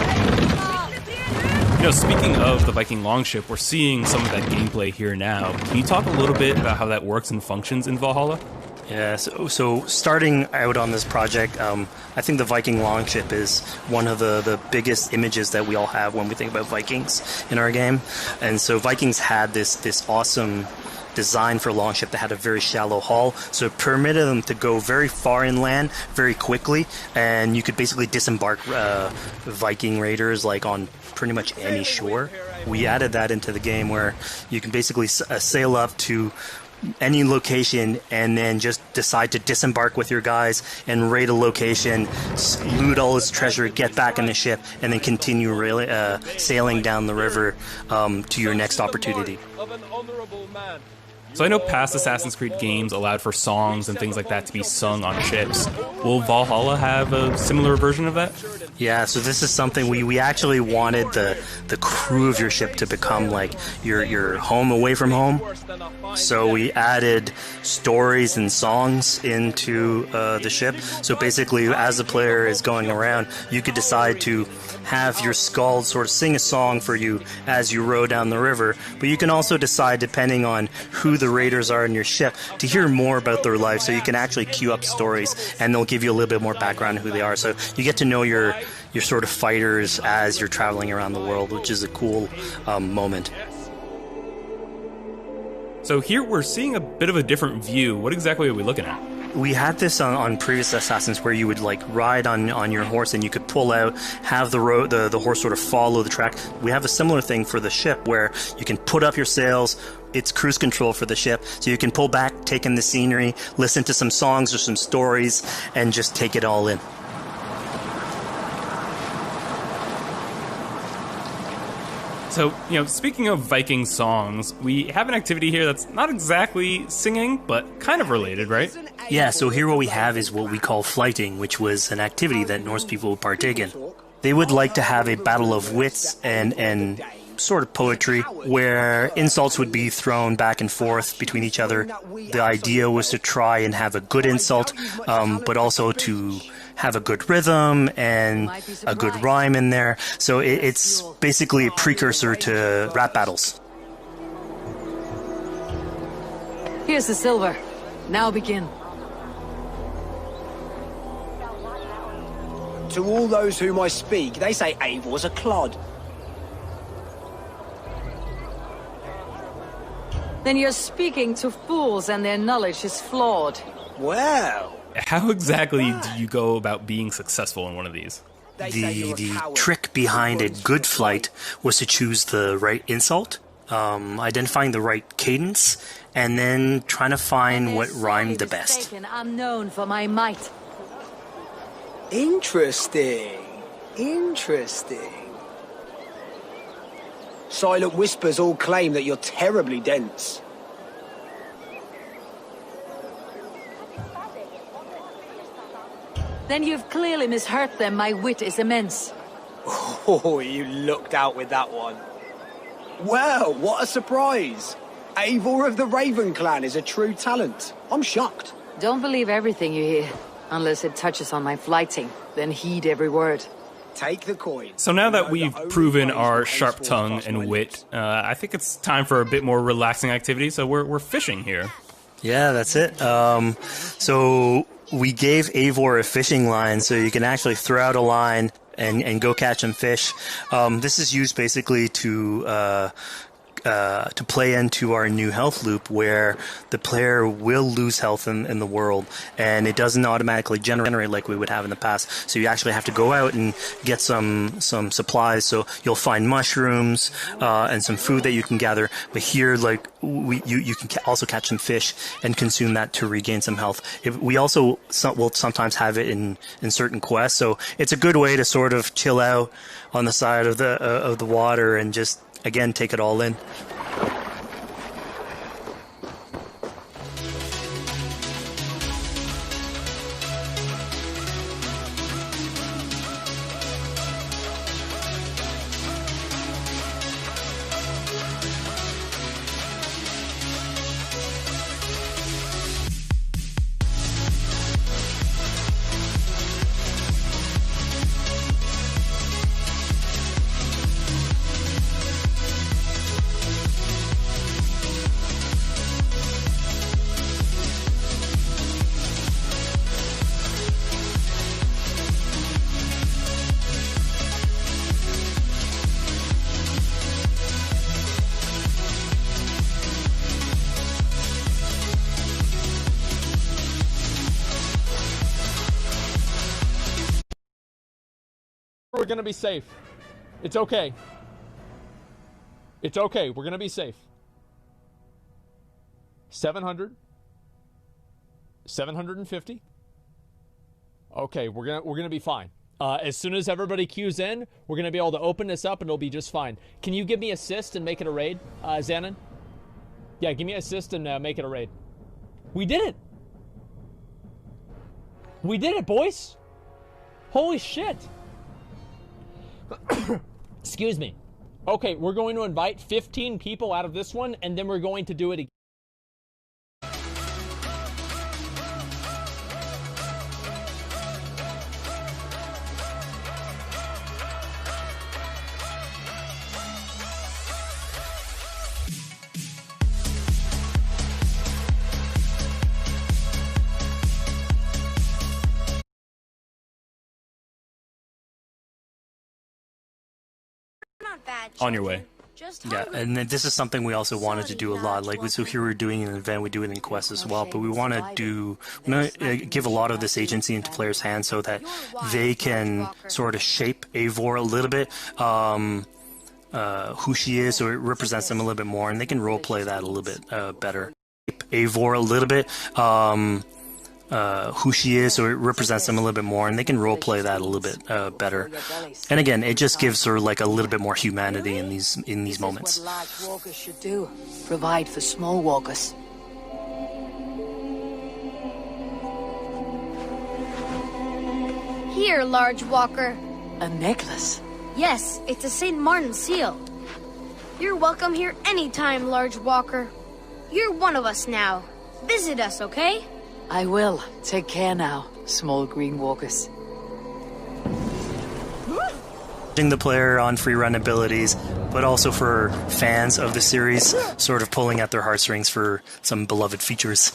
You know, speaking of the Viking longship, we're seeing some of that gameplay here now. Can you talk a little bit about how that works and functions in Valhalla? Yeah, so starting out on this project, I think the Viking longship is one of the biggest images that we all have when we think about Vikings in our game. And so Vikings had this awesome designed for a longship that had a very shallow hull, so it permitted them to go very far inland very quickly, and you could basically disembark Viking raiders like on pretty much any shore. We added that into the game where you can basically sail up to any location and then just decide to disembark with your guys and raid a location, loot all its treasure, get back in the ship, and then continue sailing down the river to your next opportunity. So I know past Assassin's Creed games allowed for songs and things like that to be sung on ships. Will Valhalla have a similar version of that? Yeah, so this is something we actually wanted the crew of your ship to become like your home away from home. So we added stories and songs into the ship. So basically, as the player is going around, you could decide to have your skald sort of sing a song for you as you row down the river. But you can also decide, depending on who the raiders are in your ship, to hear more about their life. So you can actually queue up stories, and they'll give you a little bit more background on who they are. So you get to know your sort of fighters as you're traveling around the world, which is a cool moment. So here we're seeing a bit of a different view. What exactly are we looking at? We had this on previous Assassins where you would like ride on your horse and you could pull out, have the horse sort of follow the track. We have a similar thing for the ship where you can put up your sails. It's cruise control for the ship, so you can pull back, take in the scenery, listen to some songs or some stories, and just take it all in. So, speaking of Viking songs, we have an activity here that's not exactly singing, but kind of related, right? Yeah, so here what we have is what we call flighting, which was an activity that Norse people would partake in. They would like to have a battle of wits and sort of poetry where insults would be thrown back and forth between each other. The idea was to try and have a good insult, but also to have a good rhythm and a good rhyme in there. So it's basically a precursor to rap battles. Here's the silver. Now begin. To all those whom I speak, they say Eivor's a clod. Then you're speaking to fools and their knowledge is flawed. Well... How exactly do you go about being successful in one of these? The trick behind a good flight was to choose the right insult, identifying the right cadence, and then trying to find what rhymed the best. I'm known for my might. Interesting. Silent whispers all claim that you're terribly dense. Then you've clearly misheard them. My wit is immense. Oh, you looked out with that one. Well, what a surprise. Eivor of the Raven Clan is a true talent. I'm shocked. Don't believe everything you hear, unless it touches on my flighting. Then heed every word. Take the coin. So now that we've proven our sharp tongue and wit, I think it's time for a bit more relaxing activity. So we're fishing here. Yeah, that's it. So we gave Eivor a fishing line, so you can actually throw out a line and go catch some fish. This is used basically to play into our new health loop where the player will lose health in the world, and it doesn't automatically generate like we would have in the past. So you actually have to go out and get some supplies. So you'll find mushrooms and some food that you can gather. But here, like you can also catch some fish and consume that to regain some health. We also will sometimes have it in certain quests. So it's a good way to sort of chill out on the side of the water and just, again, take it all in. gonna be safe. It's okay. It's okay. We're gonna be safe. 700. 750. Okay, we're gonna be fine. As soon as everybody queues in, we're gonna be able to open this up and it'll be just fine. Can you give me assist and make it a raid, Xanon? Yeah, give me assist and make it a raid. We did it! We did it, boys! Holy shit! Excuse me. Okay, we're going to invite 15 people out of this one, and then we're going to do it again. On your way. Yeah, and then this is something we also wanted to do a lot. Like, so here we're doing an event, we do it in Quest as well, but we want to give a lot of this agency into players' hands so that they can sort of shape Eivor a little bit, who she is, so it represents them a little bit more, and they can roleplay that a little bit better. Eivor a little bit, who she is, so it represents them a little bit more, and they can roleplay that a little bit better. And again, it just gives her like a little bit more humanity in these moments. What large walkers should do. Provide for small walkers. Here, large walker. A necklace? Yes, it's a St. Martin seal. You're welcome here anytime, large walker. You're one of us now. Visit us, okay? I will. Take care now, small green walkers. The player on free run abilities, but also for fans of the series, sort of pulling at their heartstrings for some beloved features.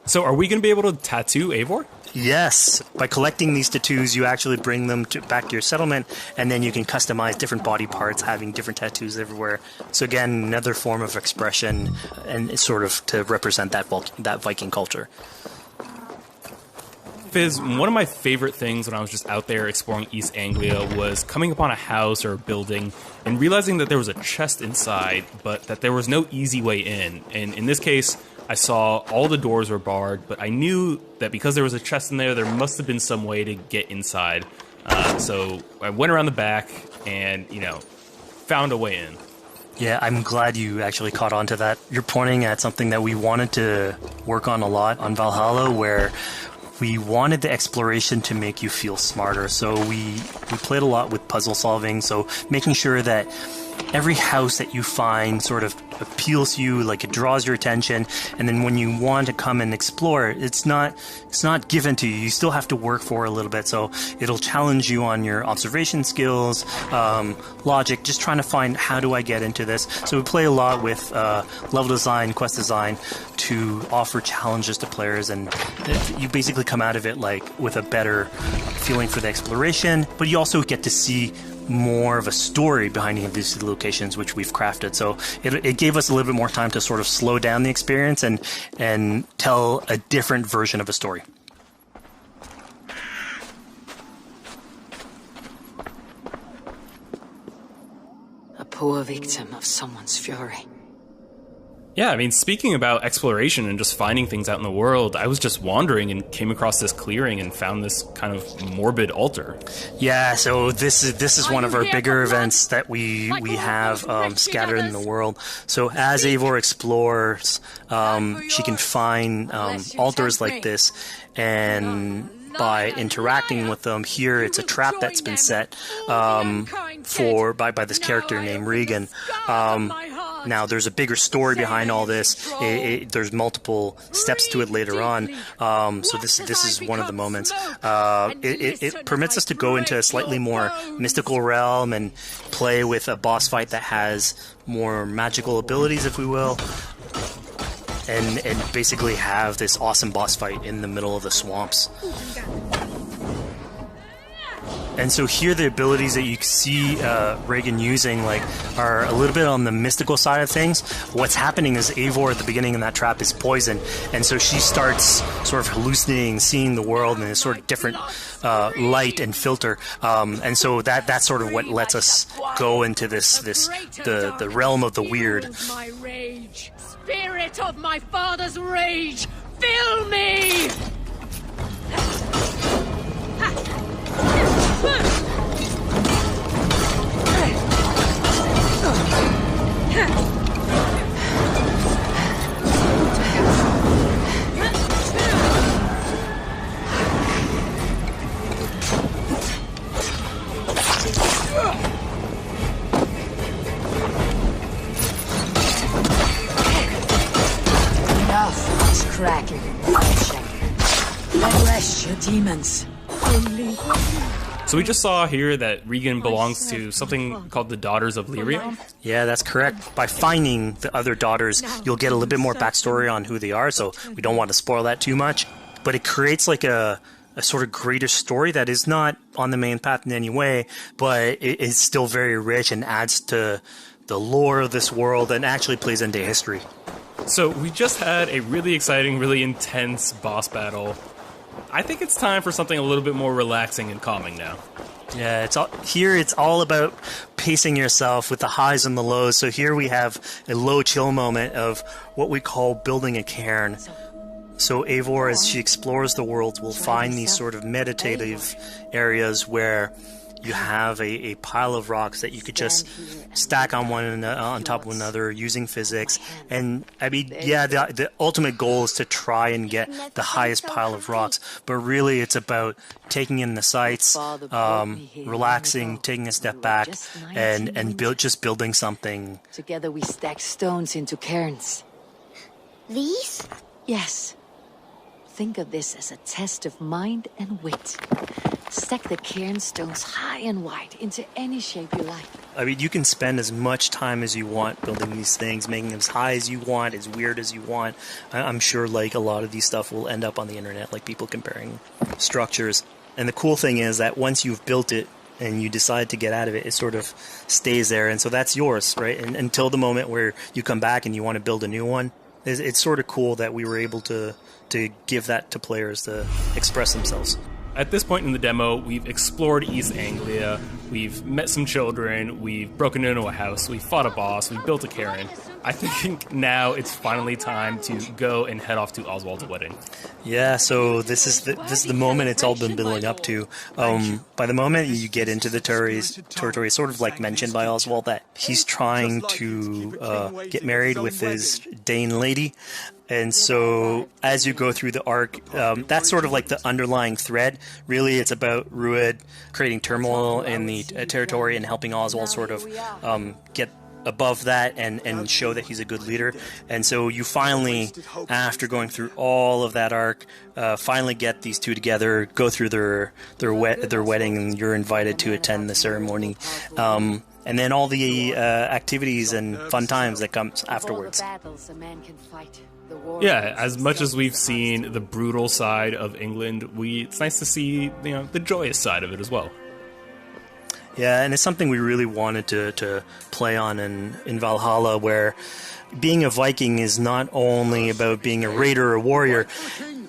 So are we going to be able to tattoo Eivor? Yes. By collecting these tattoos, you actually bring them back to your settlement, and then you can customize different body parts, having different tattoos everywhere. So again, another form of expression, and it's sort of to represent that Viking culture. Fizz, one of my favorite things when I was just out there exploring East Anglia was coming upon a house or a building and realizing that there was a chest inside, but that there was no easy way in. And in this case, I saw all the doors were barred, but I knew that because there was a chest in there must have been some way to get inside. So I went around the back and, found a way in. Yeah, I'm glad you actually caught on to that. You're pointing at something that we wanted to work on a lot on Valhalla, where we wanted the exploration to make you feel smarter. So we played a lot with puzzle solving, so making sure that every house that you find sort of appeals to you, like it draws your attention, and then when you want to come and explore, it's not given to you. You still have to work for it a little bit, so it'll challenge you on your observation skills, logic, just trying to find how do I get into this. So we play a lot with level design, quest design to offer challenges to players, and you basically come out of it like with a better feeling for the exploration, but you also get to see more of a story behind each of these locations, which we've crafted. So it gave us a little bit more time to sort of slow down the experience and tell a different version of a story. A poor victim of someone's fury. Yeah, I mean, speaking about exploration and just finding things out in the world, I was just wandering and came across this clearing and found this kind of morbid altar. Yeah, so this is one of our bigger events that we have scattered in the world. So as Eivor explores, she can find altars like this, and by interacting with them, here it's a trap that's been set by this character named Regan. Now, there's a bigger story behind all this. There's multiple steps to it later on. So this is one of the moments. It permits us to go into a slightly more mystical realm and play with a boss fight that has more magical abilities, if we will. And basically have this awesome boss fight in the middle of the swamps. And so here the abilities that you see Reagan using are a little bit on the mystical side of things. What's happening is Eivor at the beginning in that trap is poisoned, and so she starts sort of hallucinating, seeing the world in a sort of different light and filter. And so that's sort of what lets us go into the realm of the weird. My rage, spirit of my father's rage, fill me! Enough is cracking and crunching. Let rest your demons. So we just saw here that Regan belongs to something called the Daughters of Lyrium? Yeah, that's correct. By finding the other daughters, you'll get a little bit more backstory on who they are, so we don't want to spoil that too much. But it creates like a sort of greater story that is not on the main path in any way, but it is still very rich and adds to the lore of this world and actually plays into history. So we just had a really exciting, really intense boss battle. I think it's time for something a little bit more relaxing and calming now. Yeah, it's all about pacing yourself with the highs and the lows. So here we have a low chill moment of what we call building a cairn. So Eivor, as she explores the world, will find these sort of meditative areas where you have a pile of rocks that you could just stack on on top of one another using physics. And I mean, yeah, the ultimate goal is to try and get the highest pile of rocks, but really it's about taking in the sights, relaxing, taking a step back, and just building something. Together we stack stones into cairns. These? Yes. Think of this as a test of mind and wit. Stack the cairn stones high and wide into any shape you like. I mean, you can spend as much time as you want building these things, making them as high as you want, as weird as you want. I'm sure like a lot of these stuff will end up on the internet, like people comparing structures. And the cool thing is that once you've built it and you decide to get out of it, it sort of stays there. And so that's yours, right? And until the moment where you come back and you want to build a new one. It's sort of cool that we were able to give that to players to express themselves. At this point in the demo, we've explored East Anglia, we've met some children, we've broken into a house, we've fought a boss, we've built a cairn. I think now it's finally time to go and head off to Oswald's wedding. Yeah, so this is the moment it's all been building up to. By the moment you get into the territory, it's sort of like mentioned by Oswald that he's trying to get married with his Dane lady. And so as you go through the arc, that's sort of like the underlying thread. Really, it's about Rued creating turmoil in the territory and helping Oswald sort of get above that and show that he's a good leader. And so you finally, after going through all of that arc, finally get these two together, go through their wedding, and you're invited to attend the ceremony. And then all the activities and fun times that comes afterwards. Yeah, as much as we've seen the brutal side of England, it's nice to see the joyous side of it as well. Yeah, and it's something we really wanted to play on in Valhalla, where being a Viking is not only about being a raider or a warrior.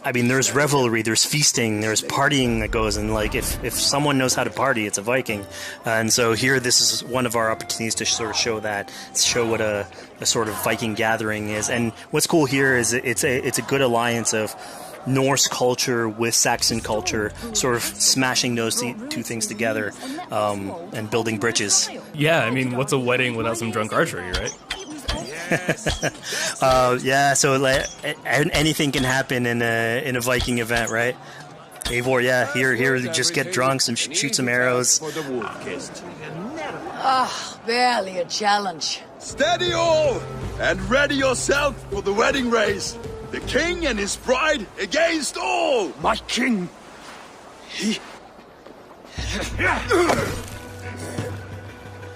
I mean, there's revelry, there's feasting, there's partying that goes, and like if someone knows how to party, it's a Viking. And so here, this is one of our opportunities to sort of show what a sort of Viking gathering is. And what's cool here is it's a good alliance of Norse culture with Saxon culture, sort of smashing those two things together and building bridges. Yeah, I mean, what's a wedding without some drunk archery, right? Yeah, so like, anything can happen in a Viking event, right? Eivor, yeah, here, just get drunk, shoot some arrows. Barely a challenge. Steady all, and ready yourself for the wedding race. The king and his bride against all! My king!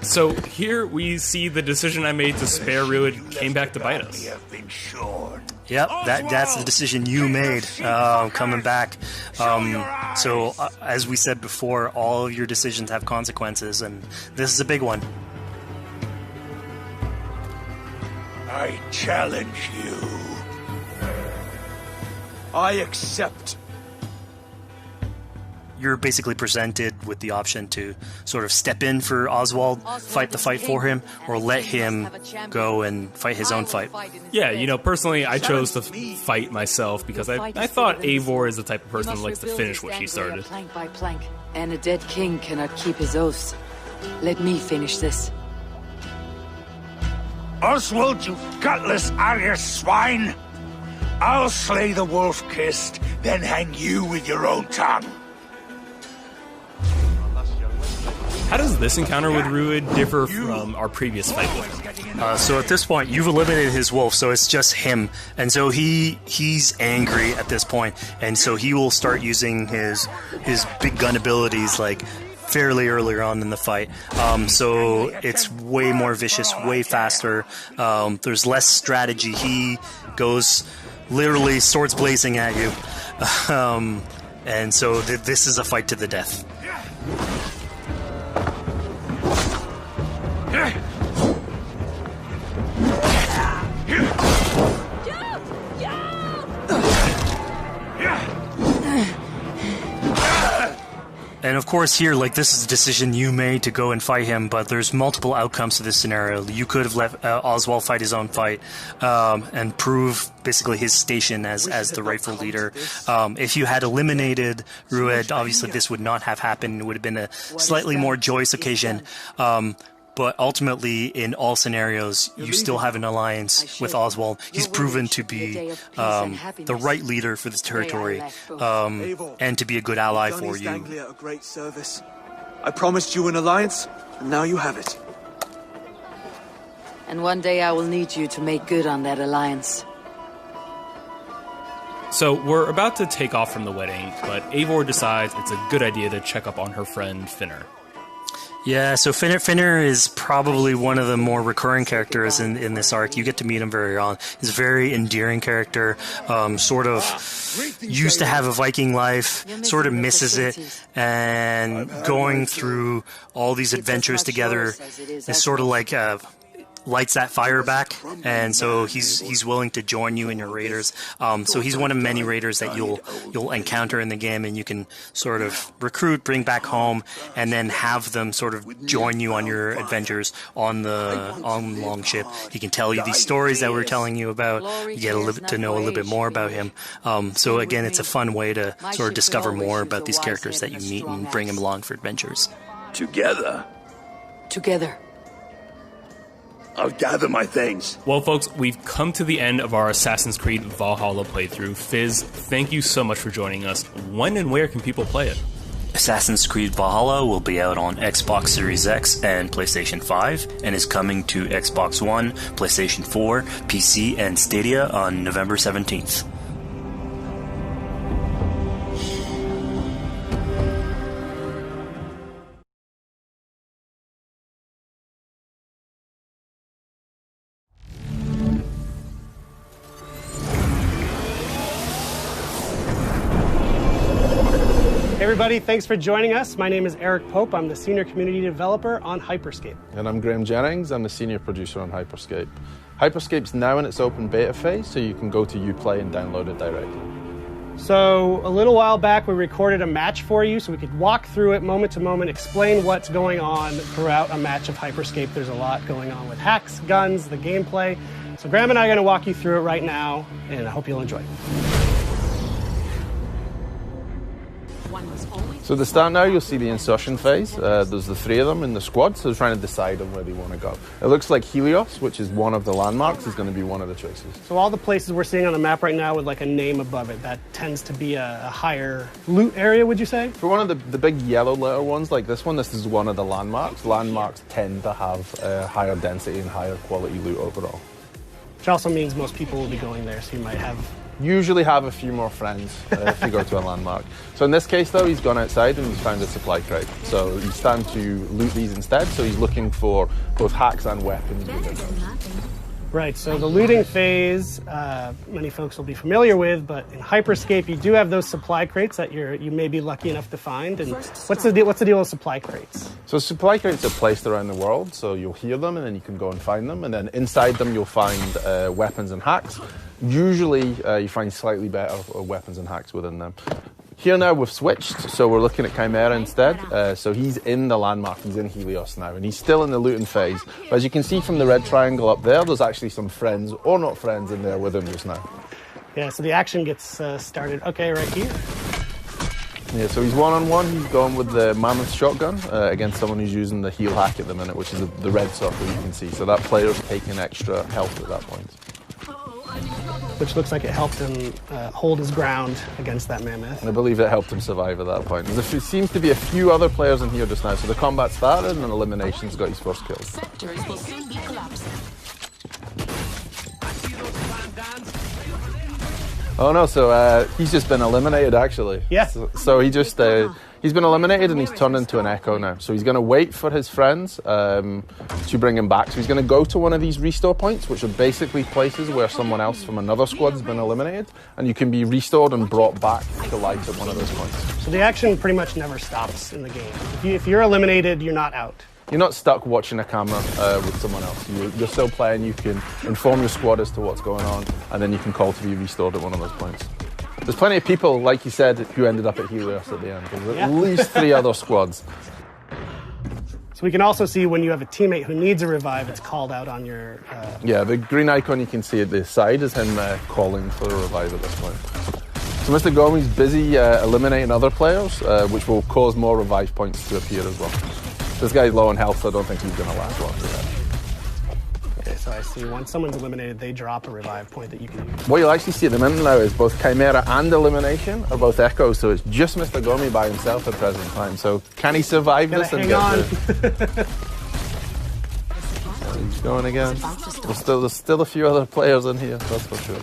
So here we see the decision I made to spare Rued came back to bite us. Yep, that's the decision you made coming back. So as we said before, all of your decisions have consequences, and this is a big one. I challenge you. I accept. You're basically presented with the option to sort of step in for Oswald, fight the fight for him, or let him go and fight his own fight. Yeah, you know, personally, I chose to fight myself because I thought Eivor is the type of person who likes to finish what she started. Plank by plank, and a dead king cannot keep his oaths. Let me finish this. Oswald, you gutless Arya swine! I'll slay the wolf-kissed, then hang you with your own tongue. How does this encounter with Rued differ from our previous fight with him? So at this point, you've eliminated his wolf, so it's just him. And so he's angry at this point, and so he will start using his big gun abilities like fairly earlier on in the fight. So it's way more vicious, way faster. There's less strategy. He goes literally swords blazing at you. And so this is a fight to the death. And of course here, like, this is a decision you made to go and fight him, but there's multiple outcomes to this scenario. You could have let Oswald fight his own fight and prove basically his station as the rightful leader. If you had eliminated Rued, obviously this would not have happened. It would have been a slightly more joyous occasion. But ultimately, in all scenarios, you still have an alliance with Oswald. He's proven to be the right leader for this territory and to be a good ally for you. A great service. I promised you an alliance, and now you have it. And one day I will need you to make good on that alliance. So we're about to take off from the wedding, but Eivor decides it's a good idea to check up on her friend Finner. Yeah, so Finner is probably one of the more recurring characters in this arc. You get to meet him very early on. He's a very endearing character, sort of used to have a Viking life, sort of misses it, and going through all these adventures together is sort of like lights that fire back, and so he's willing to join you in your raiders. So he's one of many raiders that you'll encounter in the game, and you can sort of recruit, bring back home, and then have them sort of join you on your adventures on the longship. He can tell you these stories that we're telling you about. You get to know a little bit more about him. So again, it's a fun way to sort of discover more about these characters that you meet and bring them along for adventures. Together. I'll gather my things. Well, folks, we've come to the end of our Assassin's Creed Valhalla playthrough. Fizz, thank you so much for joining us. When and where can people play it? Assassin's Creed Valhalla will be out on Xbox Series X and PlayStation 5, and is coming to Xbox One, PlayStation 4, PC, and Stadia on November 17th. Hey everybody, thanks for joining us. My name is Eric Pope. I'm the Senior Community Developer on Hyperscape. And I'm Graham Jennings. I'm the Senior Producer on Hyperscape. Hyperscape's now in its open beta phase, so you can go to Uplay and download it directly. So a little while back, we recorded a match for you so we could walk through it moment to moment, explain what's going on throughout a match of Hyperscape. There's a lot going on with hacks, guns, the gameplay. So Graham and I are going to walk you through it right now, and I hope you'll enjoy it. So at the start now, you'll see the insertion phase. There's the three of them in the squad, so they're trying to decide on where they want to go. It looks like Helios, which is one of the landmarks, is going to be one of the choices. So all the places we're seeing on the map right now with like a name above it, that tends to be a higher loot area, would you say? For one of the big yellow letter ones like this one, this is one of the landmarks. Landmarks tend to have higher density and higher quality loot overall. Which also means most people will be going there, so you might have... Usually have a few more friends if you go to a landmark. So in this case, though, he's gone outside and he's found a supply crate. So he's starting to loot these instead, so he's looking for both hacks and weapons within those. Right, so the looting phase, many folks will be familiar with, but in Hyperscape, you do have those supply crates that you may be lucky enough to find. And what's the deal with supply crates? So supply crates are placed around the world, so you'll hear them and then you can go and find them. And then inside them, you'll find weapons and hacks. Usually, you find slightly better weapons and hacks within them. Here now we've switched, so we're looking at Chimera instead. So he's in the landmark, he's in Helios now, and he's still in the looting phase. But as you can see from the red triangle up there, there's actually some friends, or not friends, in there with him just now. Yeah, so the action gets started, okay, right here. Yeah, so he's one-on-one, he's going with the Mammoth shotgun against someone who's using the heal hack at the minute, which is the red circle you can see. So that player's taking extra health at that point. Which looks like it helped him hold his ground against that mammoth. And I believe it helped him survive at that point. There seems to be a few other players in here just now, so the combat started and elimination's got his first kill. Sectors will soon be collapsing. Oh no, so he's just been eliminated actually. Yeah. So he just, he's been eliminated and he's turned into an echo now. So he's going to wait for his friends to bring him back. So he's going to go to one of these restore points, which are basically places where someone else from another squad has been eliminated, and you can be restored and brought back to life at one of those points. So the action pretty much never stops in the game. If you're eliminated, you're not out. You're not stuck watching a camera with someone else. You're still playing, you can inform your squad as to what's going on, and then you can call to be restored at one of those points. There's plenty of people, like you said, who ended up at Helios at the end. There's at least 3 other squads. So we can also see when you have a teammate who needs a revive, it's called out on your... Yeah, the green icon you can see at the side is him calling for a revive at this point. So Mr. Gomi's busy eliminating other players, which will cause more revive points to appear as well. This guy's low on health, so I don't think he's going to last long for that. Okay, so I see once someone's eliminated, they drop a revive point that you can use. What you'll actually see at the minute now is both Chimera and Elimination are both echoes, so it's just Mr. Gomi by himself at present time. So can he survive this and get He's going again. There's still a few other players in here, that's for sure.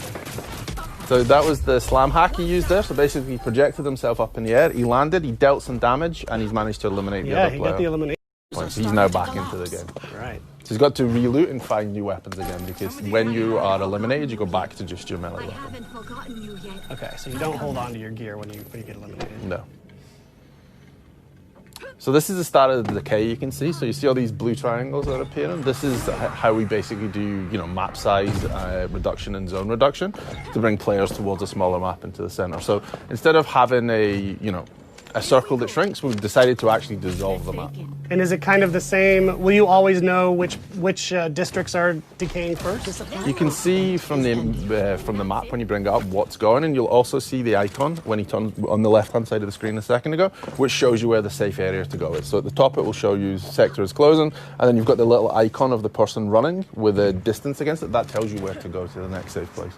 So that was the slam hack he used there. So basically he projected himself up in the air, he landed, he dealt some damage, and he's managed to eliminate the other player. Yeah, he got the elimination. So he's now back into the game. Right. So he's got to reloot and find new weapons again, because when you are eliminated, you go back to just your melee weapon. Okay, so you don't hold on to your gear when you get eliminated. No. So this is the start of the decay you can see. So you see all these blue triangles that are appearing. This is how we basically do, map size reduction and zone reduction to bring players towards a smaller map into the center. So instead of having a circle that shrinks, we've decided to actually dissolve the map. And is it kind of the same? Will you always know which districts are decaying first? You can see from the map when you bring it up what's going, and you'll also see the icon when you turn on the left-hand side of the screen a second ago, which shows you where the safe area to go is. So at the top it will show you sector is closing, and then you've got the little icon of the person running with a distance against it. That tells you where to go to the next safe place.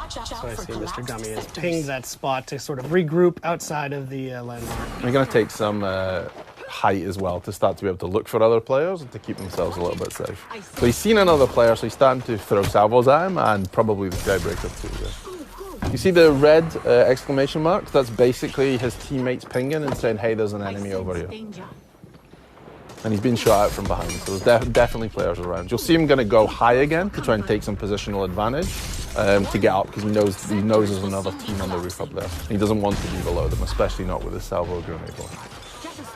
So I see Mr. Gummy has pinged that spot to sort of regroup outside of the landmark. They're going to take some height as well to start to be able to look for other players and to keep themselves a little bit safe. So he's seen another player, so he's starting to throw salvos at him, and probably the skybreaker too. Yeah. You see the red exclamation mark? That's basically his teammates pinging and saying, hey, there's an enemy over here. And he's been shot out from behind, so there's definitely players around. You'll see him going to go high again to try and take some positional advantage to get up, because he knows there's another team on the roof up there. He doesn't want to be below them, especially not with his salvo grenade launcher.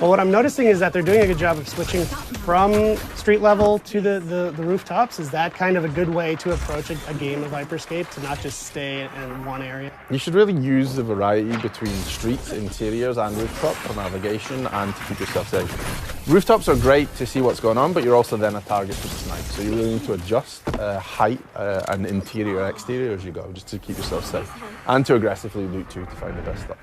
Well, what I'm noticing is that they're doing a good job of switching from street level to the rooftops. Is that kind of a good way to approach a game of Hyperscape, to not just stay in one area? You should really use the variety between streets, interiors, and rooftop for navigation and to keep yourself safe. Rooftops are great to see what's going on, but you're also then a target for the snipe. So you really need to adjust height and interior and exterior as you go, just to keep yourself safe. And to aggressively loot too, to find the best stuff.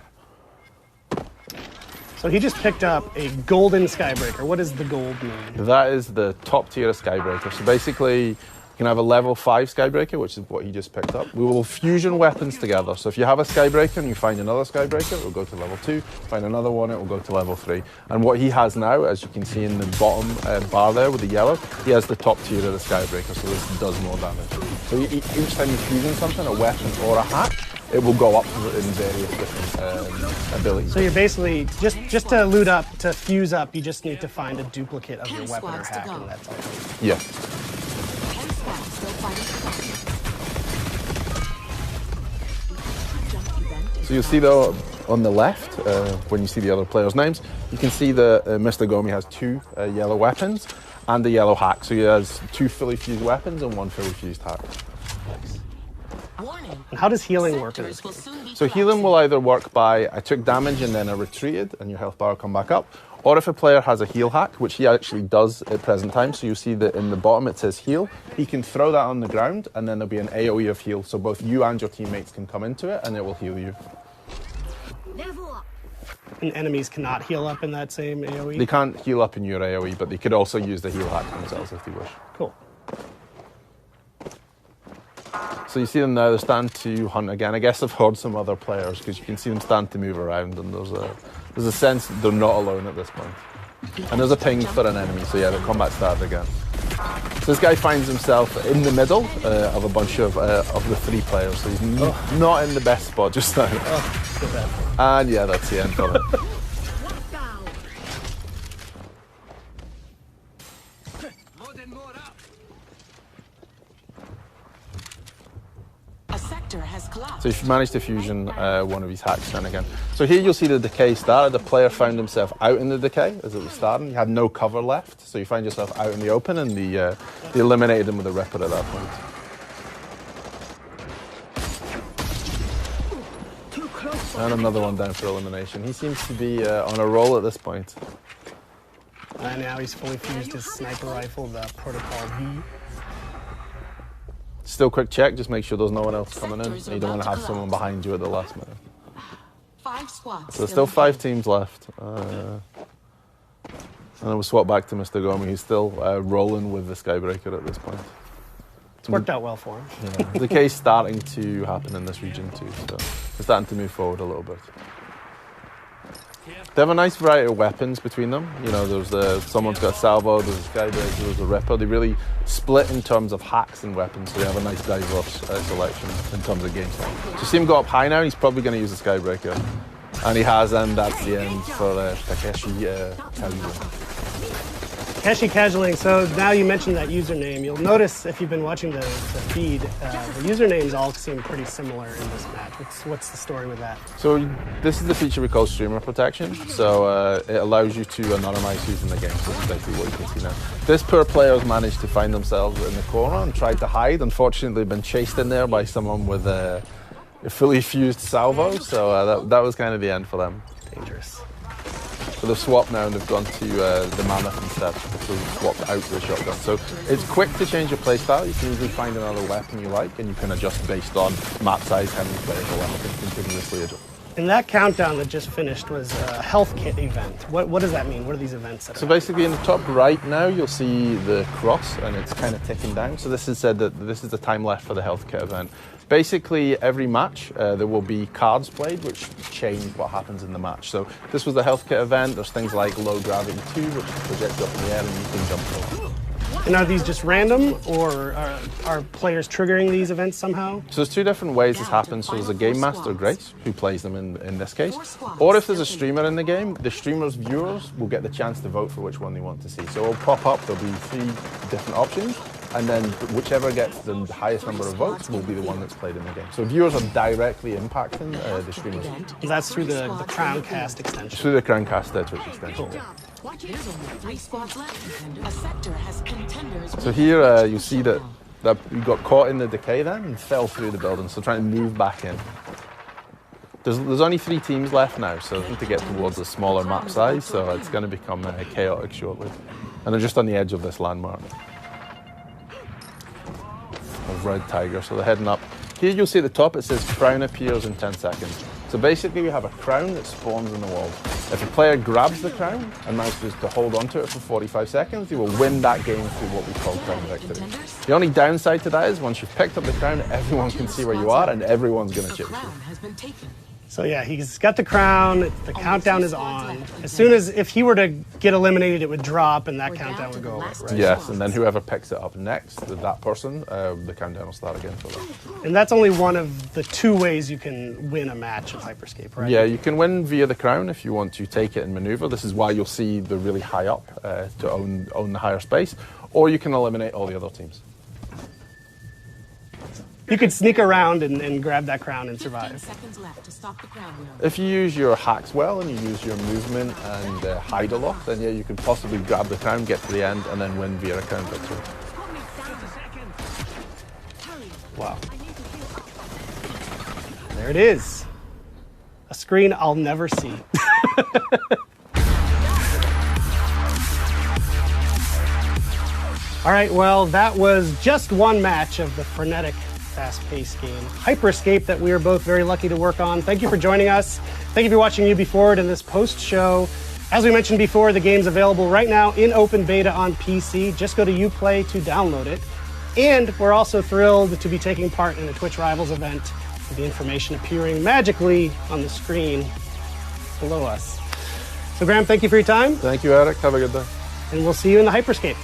So he just picked up a golden skybreaker. What does the gold mean? That is the top tier of skybreaker. So basically, You can have a level 5 Skybreaker, which is what he just picked up. We will fusion weapons together. So if you have a Skybreaker and you find another Skybreaker, it will go to level 2. Find another one, it will go to level 3. And what he has now, as you can see in the bottom bar there with the yellow, he has the top tier of the Skybreaker, so this does more damage. So each time you fusion something, a weapon or a hack, it will go up in various different abilities. So you're basically, just to loot up, to fuse up, you just need to find a duplicate of your weapon or hack, and that's all. Yeah. So you'll see though on the left, when you see the other players' names, you can see that Mr. Gomi has 2 yellow weapons and a yellow hack. So he has 2 fully fused weapons and 1 fully fused hack. And how does healing work in this game? So healing will either work by I took damage and then I retreated and your health bar will come back up, or if a player has a heal hack, which he actually does at present time, so you'll see that in the bottom it says heal, he can throw that on the ground and then there'll be an AoE of heal, so both you and your teammates can come into it and it will heal you. And enemies cannot heal up in that same AoE? They can't heal up in your AoE, but they could also use the heal hack themselves if they wish. Cool. So you see them now, they're starting to hunt again. I guess I've heard some other players because you can see them starting to move around and there's a sense that they're not alone at this point. And there's a ping for an enemy, so yeah, the combat started again. So this guy finds himself in the middle of a bunch of the 3 players, so he's not in the best spot just now. And yeah, that's the end of it. So if you manage to fusion one of his hacks then again. So here you'll see the decay started. The player found himself out in the decay as it was starting. You had no cover left, so you find yourself out in the open, and they eliminated him with a Ripper at that point. And another one down for elimination. He seems to be on a roll at this point. And now he's fully fused his sniper rifle, the Protocol V. Still quick check, just make sure there's no one else coming in. You don't want to have someone behind you at the last minute. 5 squads. So there's still 5 teams left. And then we'll swap back to Mr. Gomi, who's still rolling with the Skybreaker at this point. It's worked out well for him. Yeah. The decay's starting to happen in this region too, so we're starting to move forward a little bit. They have a nice variety of weapons between them. You know, there's someone's got a salvo, there's a Skybreaker, there's a Ripper. They really split in terms of hacks and weapons, so they have a nice diverse selection in terms of gameplay. So you see him go up high now, he's probably going to use a Skybreaker. And he has, and that's the end for Takeshi Kazuya. Takeshi Casualing, so now you mentioned that username. You'll notice if you've been watching the feed, the usernames all seem pretty similar in this match. What's the story with that? So this is the feature we call streamer protection. So it allows you to anonymize who's in the game. So that's basically what you can see now. This poor player has managed to find themselves in the corner and tried to hide. Unfortunately, they've been chased in there by someone with a fully fused salvo. So that was kind of the end for them. Dangerous. So they've swapped now and they've gone to the Mammoth instead. So they've swapped out the shotgun. So it's quick to change your playstyle. You can usually find another weapon you like and you can adjust based on map size, how many players are left, and continuously adjust. And that countdown that just finished was a health kit event. What does that mean? What are these events? So basically in the top right now you'll see the cross and it's kind of ticking down. So this has said that this is the time left for the health kit event. Basically, every match, there will be cards played which change what happens in the match. So this was the health kit event. There's things like low gravity 2, which projects up in the air and you can jump over. And are these just random, or are players triggering these events somehow? So there's 2 different ways this happens. So there's a Game Master, Grace, who plays them in this case. Or if there's a streamer in the game, the streamer's viewers will get the chance to vote for which one they want to see. So it'll pop up, there'll be 3 different options. And then whichever gets the highest number of votes will be the one that's played in the game. So viewers are directly impacting the streamers. And that's through the Crowncast extension? Through the Crowncast Twitch extension. Cool. So here you see that you got caught in the decay then and fell through the building, so trying to move back in. There's only 3 teams left now, so I need to get towards a smaller map size, so it's going to become chaotic shortly. And they're just on the edge of this landmark. Of Red Tiger, so they're heading up. Here you'll see at the top it says crown appears in 10 seconds. So basically we have a crown that spawns in the wall. If a player grabs the crown and manages to hold onto it for 45 seconds, they will win that game through what we call crown victory. The only downside to that is once you've picked up the crown, everyone can see where you are and everyone's going to chase you. So yeah, he's got the crown, the countdown is on. As soon as, if he were to get eliminated, it would drop and that countdown would go away, right? Yes, and then whoever picks it up next, that person, the countdown will start again for them. And that's only one of the 2 ways you can win a match of Hyperscape, right? Yeah, you can win via the crown if you want to take it and maneuver. This is why you'll see the really high up to own the higher space, or you can eliminate all the other teams. You could sneak around and grab that crown and survive. If you use your hacks well and you use your movement and hide a lot, then yeah, you could possibly grab the crown, get to the end, and then win via a crown victory. Wow. There it is. A screen I'll never see. All right, well, that was just one match of the frenetic, fast-paced game, Hyperscape, that we are both very lucky to work on. Thank you for joining us. Thank you for watching Ubi Forward in this post-show. As we mentioned before, the game's available right now in open beta on PC. Just go to Uplay to download it. And we're also thrilled to be taking part in a Twitch Rivals event with the information appearing magically on the screen below us. So Graham, thank you for your time. Thank you, Eric. Have a good day. And we'll see you in the Hyperscape.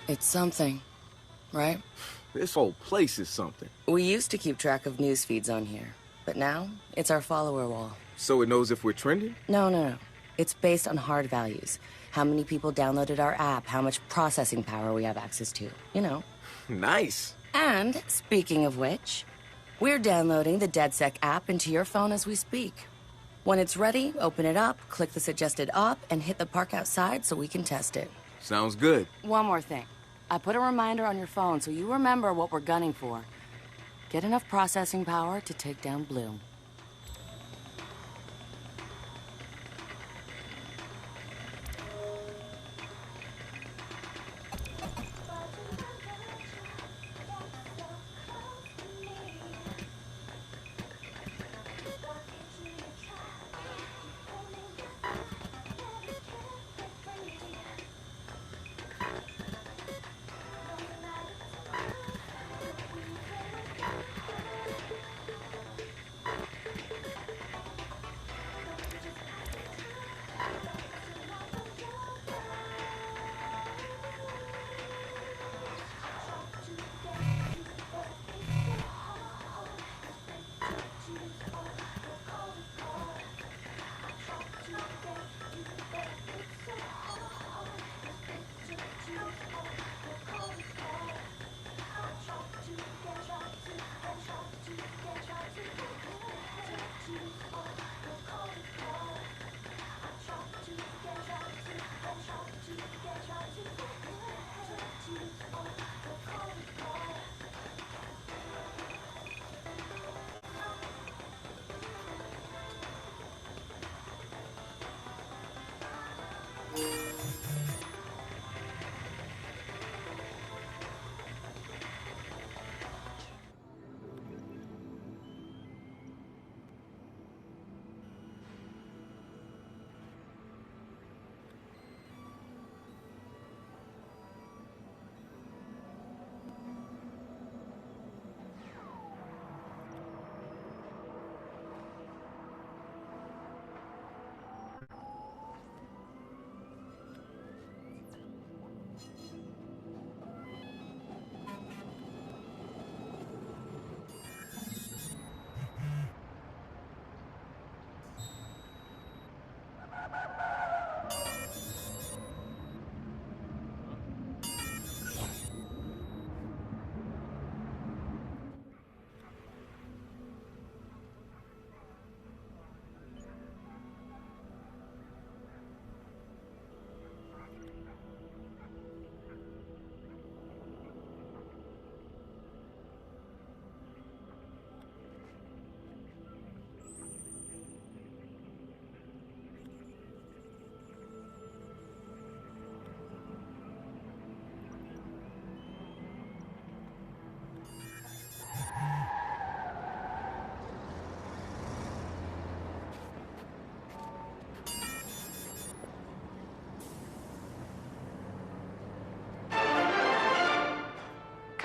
It's something, right? This whole place is something. We used to keep track of news feeds on here, but now it's our follower wall. So it knows if we're trending? No. It's based on hard values. How many people downloaded our app, how much processing power we have access to, you know. Nice. And, speaking of which, we're downloading the DeadSec app into your phone as we speak. When it's ready, open it up, click the suggested op, and hit the park outside so we can test it. Sounds good. One more thing. I put a reminder on your phone so you remember what we're gunning for. Get enough processing power to take down Bloom.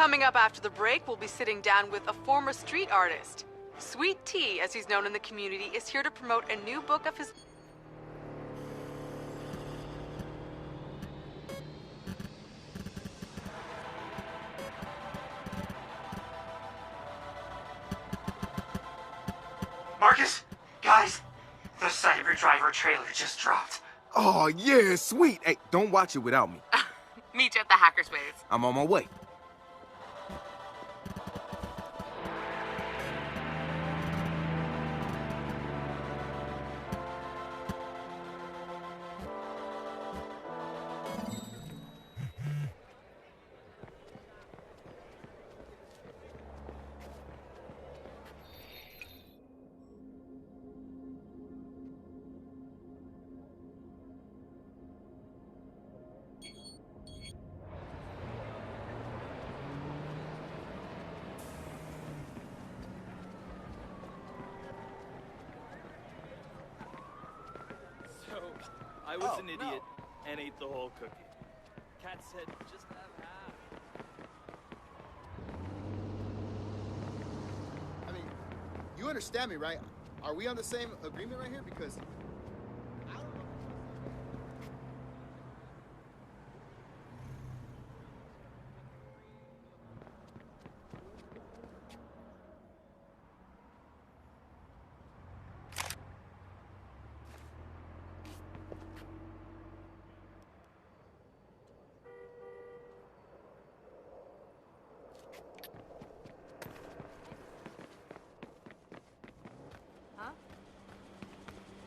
Coming up after the break, we'll be sitting down with a former street artist. Sweet Tea, as he's known in the community, is here to promote a new book of his... Marcus? Guys, the Cyber Driver trailer just dropped. Oh, yeah, sweet. Hey, don't watch it without me. Meet you at the Hackerspace. I'm on my way. I was an idiot and ate the whole cookie. Cat said, just have half. I mean, you understand me, right? Are we on the same agreement right here? Because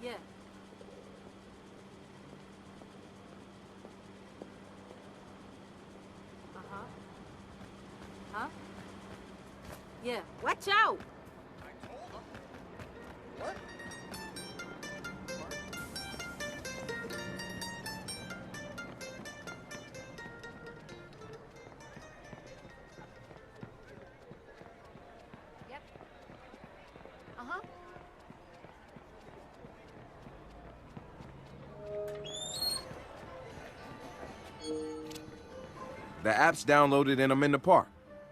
Yeah. Uh-huh. Huh? Yeah. Watch out! what? Yep. Uh-huh. The app's downloaded and I'm in the park.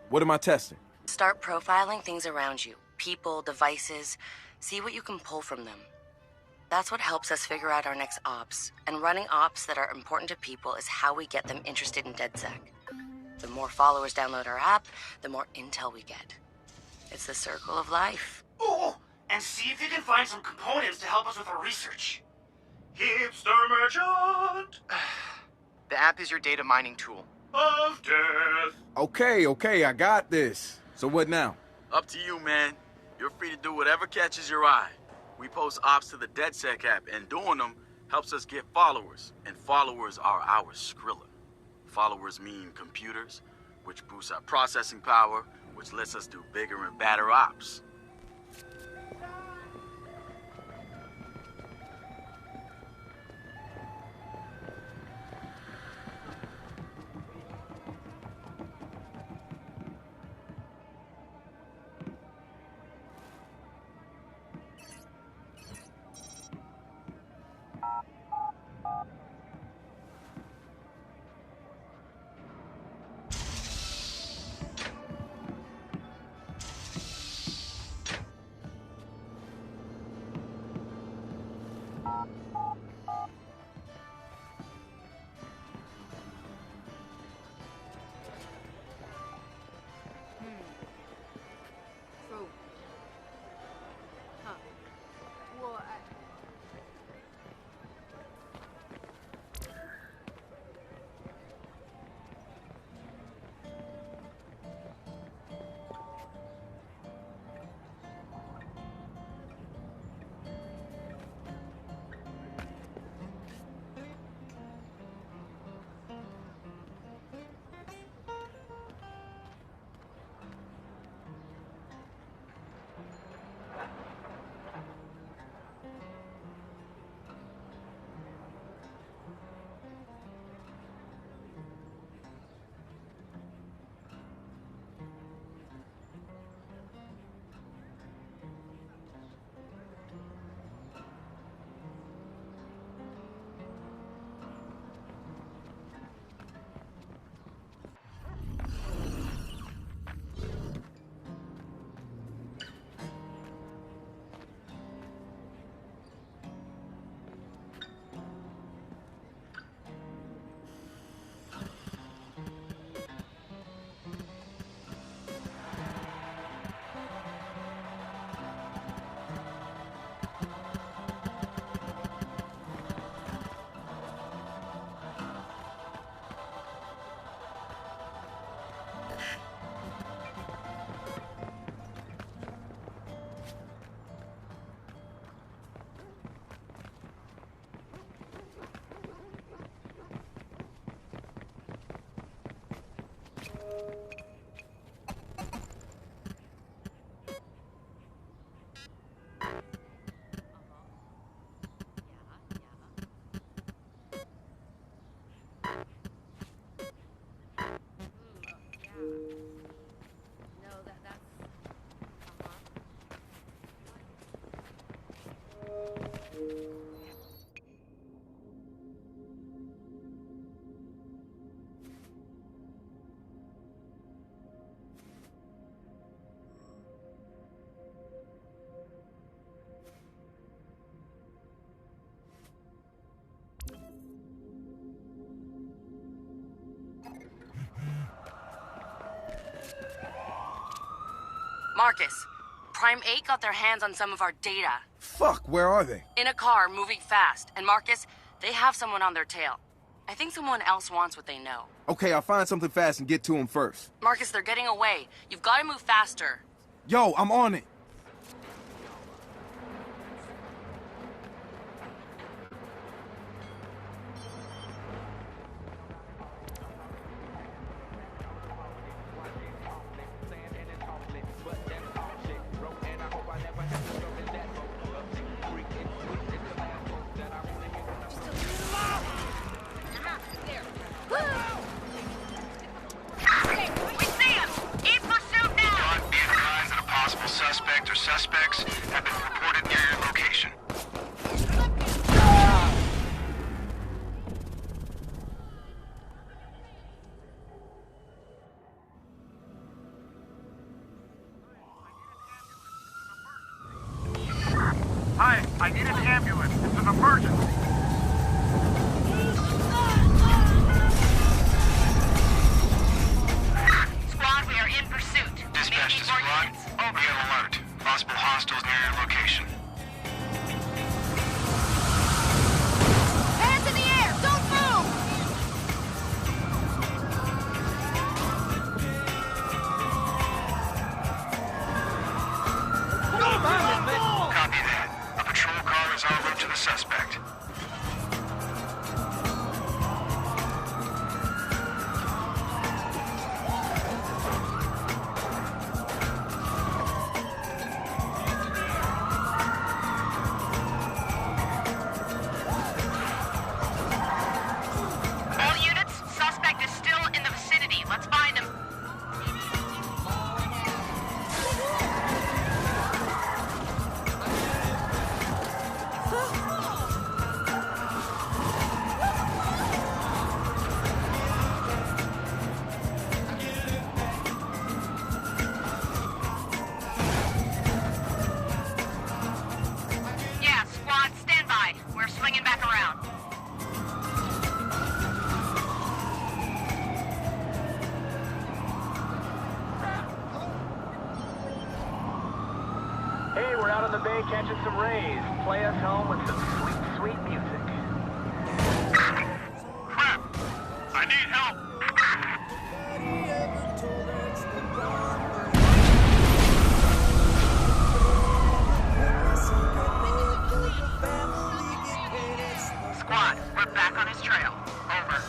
What am I testing? Start profiling things around you. People, devices. See what you can pull from them. That's what helps us figure out our next ops. And running ops that are important to people is how we get them interested in DedSec. The more followers download our app, the more intel we get. It's the circle of life. Ooh, and see if you can find some components to help us with our research. Hipster merchant The app is your data mining tool. of death. Okay, I got this. So what now? Up to you, man. You're free to do whatever catches your eye. We post ops to the DedSec app, and doing them helps us get followers. And followers are our Skrilla. Followers mean computers, which boosts our processing power, which lets us do bigger and badder ops. Marcus, Prime 8 got their hands on some of our data. Fuck, where are they? In a car, moving fast. And Marcus, they have someone on their tail. I think someone else wants what they know. Okay, I'll find something fast and get to them first. Marcus, they're getting away. You've got to move faster. Yo, I'm on it. Suspects have been reported near your location. Hi, I need an ambulance. It's an emergency. Squad, we are in pursuit. Dispatch to squad. Be on alert. Possible hostiles near your location. Hands in the air! Don't move! Copy that. A patrol car is en route to the suspect. Hey, we're out on the bay catching some rays. Play us home with some sweet, sweet music. Crap! I need help! Squad, we're back on his trail. Over.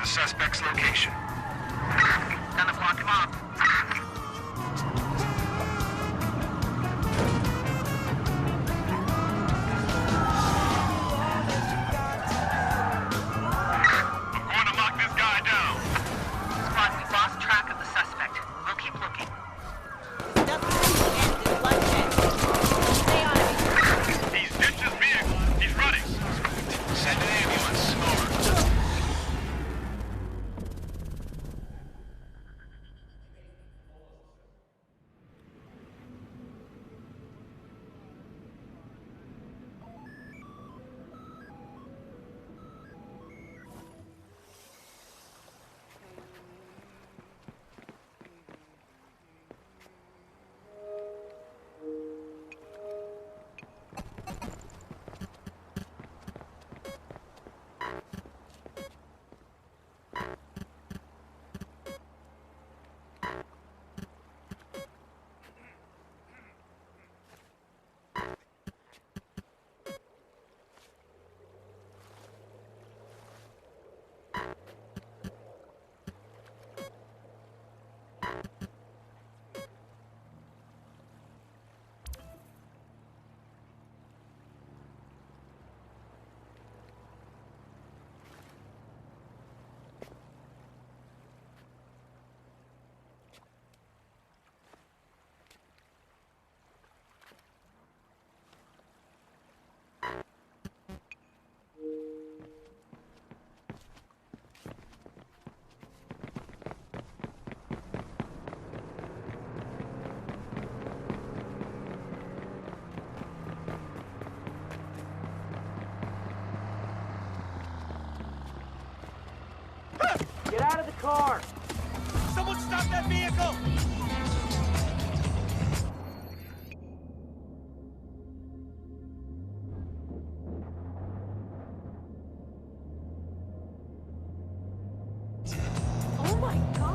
Suspect's location. Gonna block him off. I'm going to lock this guy down. Squad, we've lost track of the suspect. We'll keep looking. He's ditched his vehicle. He's running. Send an ambulance. Over. car! Someone stop that vehicle! Oh my god!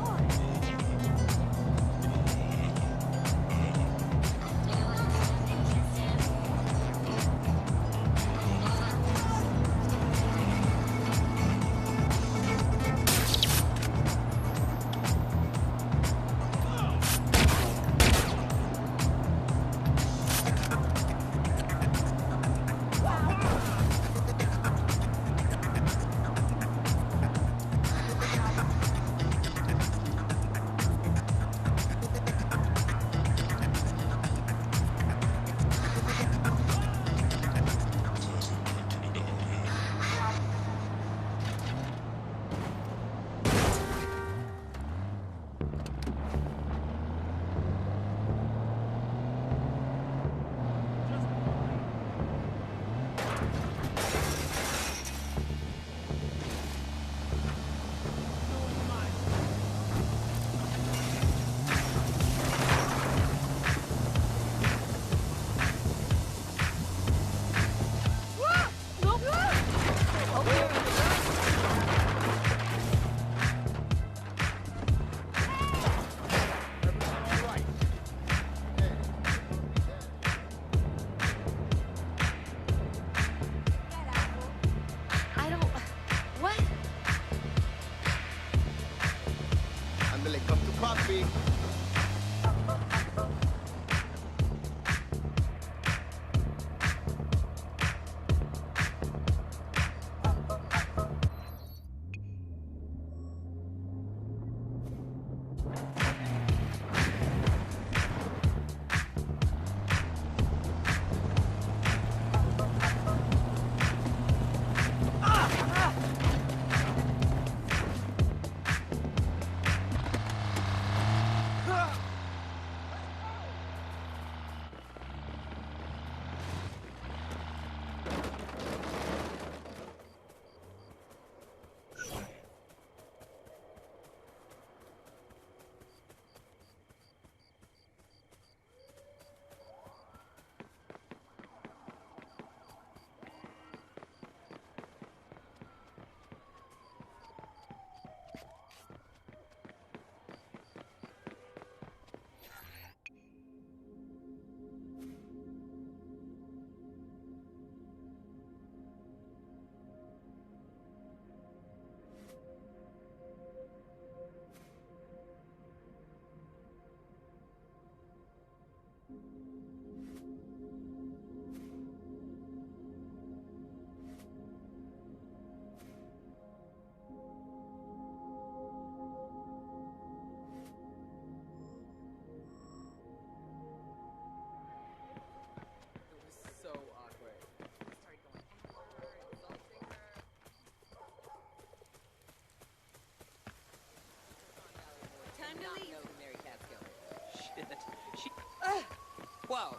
Whoa.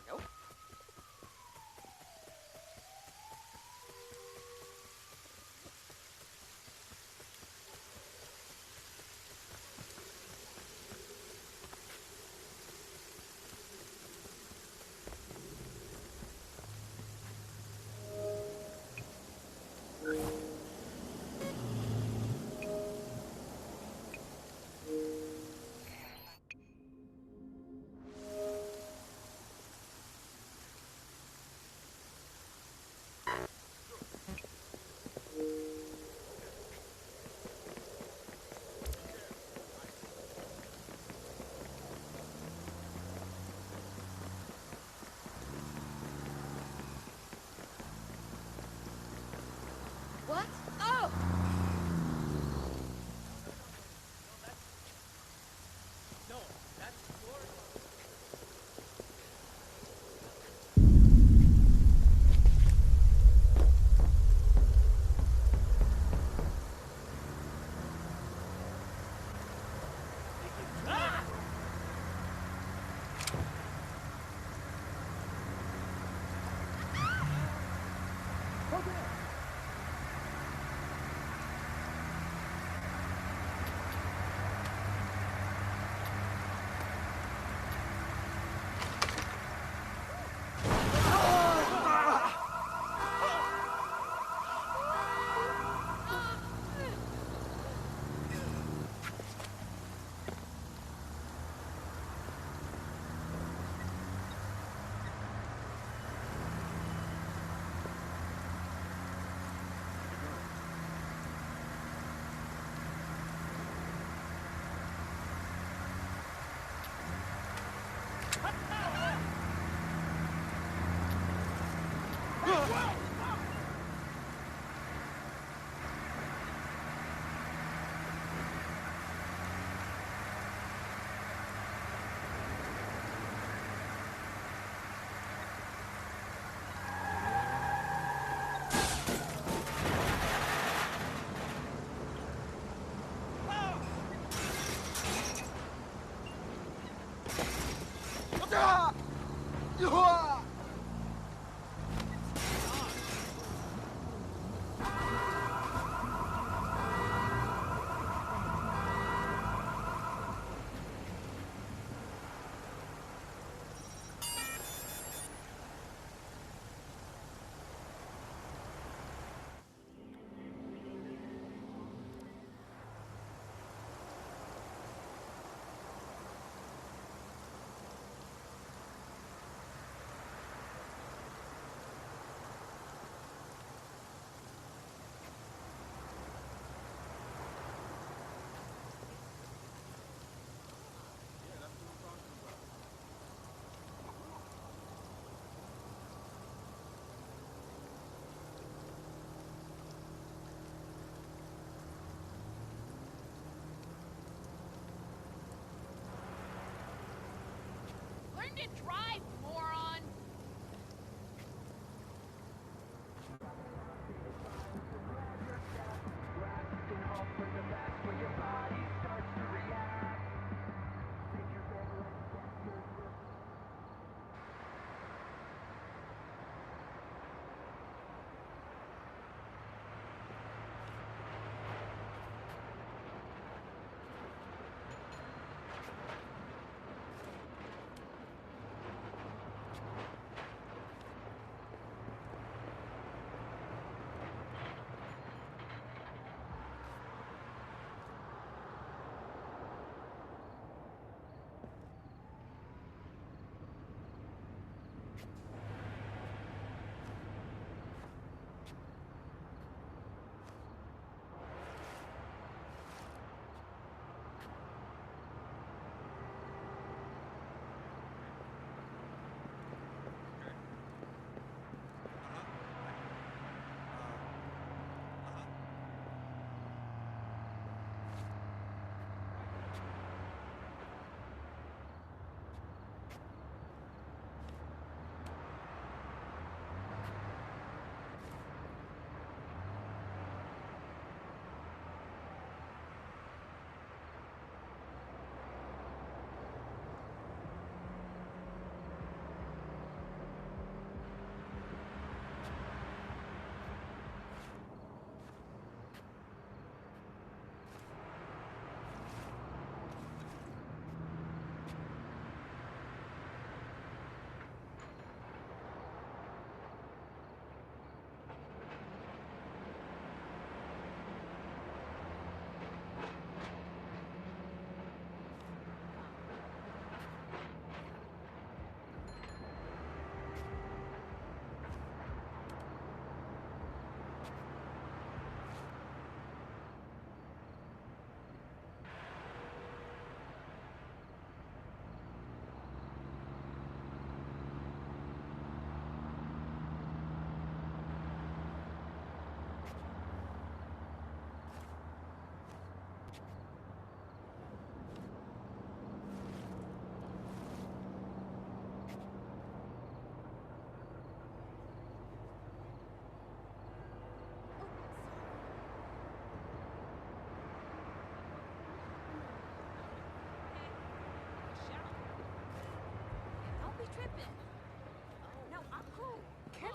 Nope. What? Oh! Learn to drive, moron!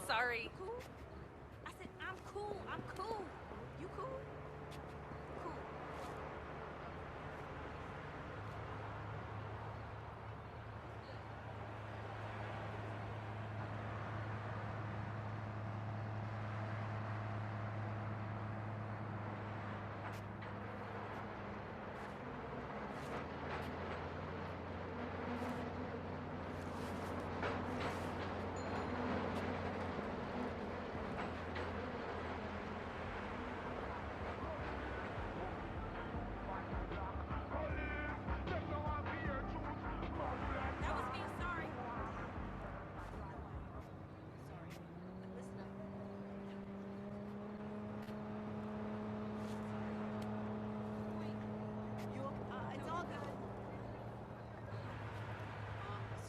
Sorry. Cool? I said, I'm cool. I'm cool. You cool? Cool.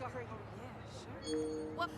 Sorry. Yeah, sure. What?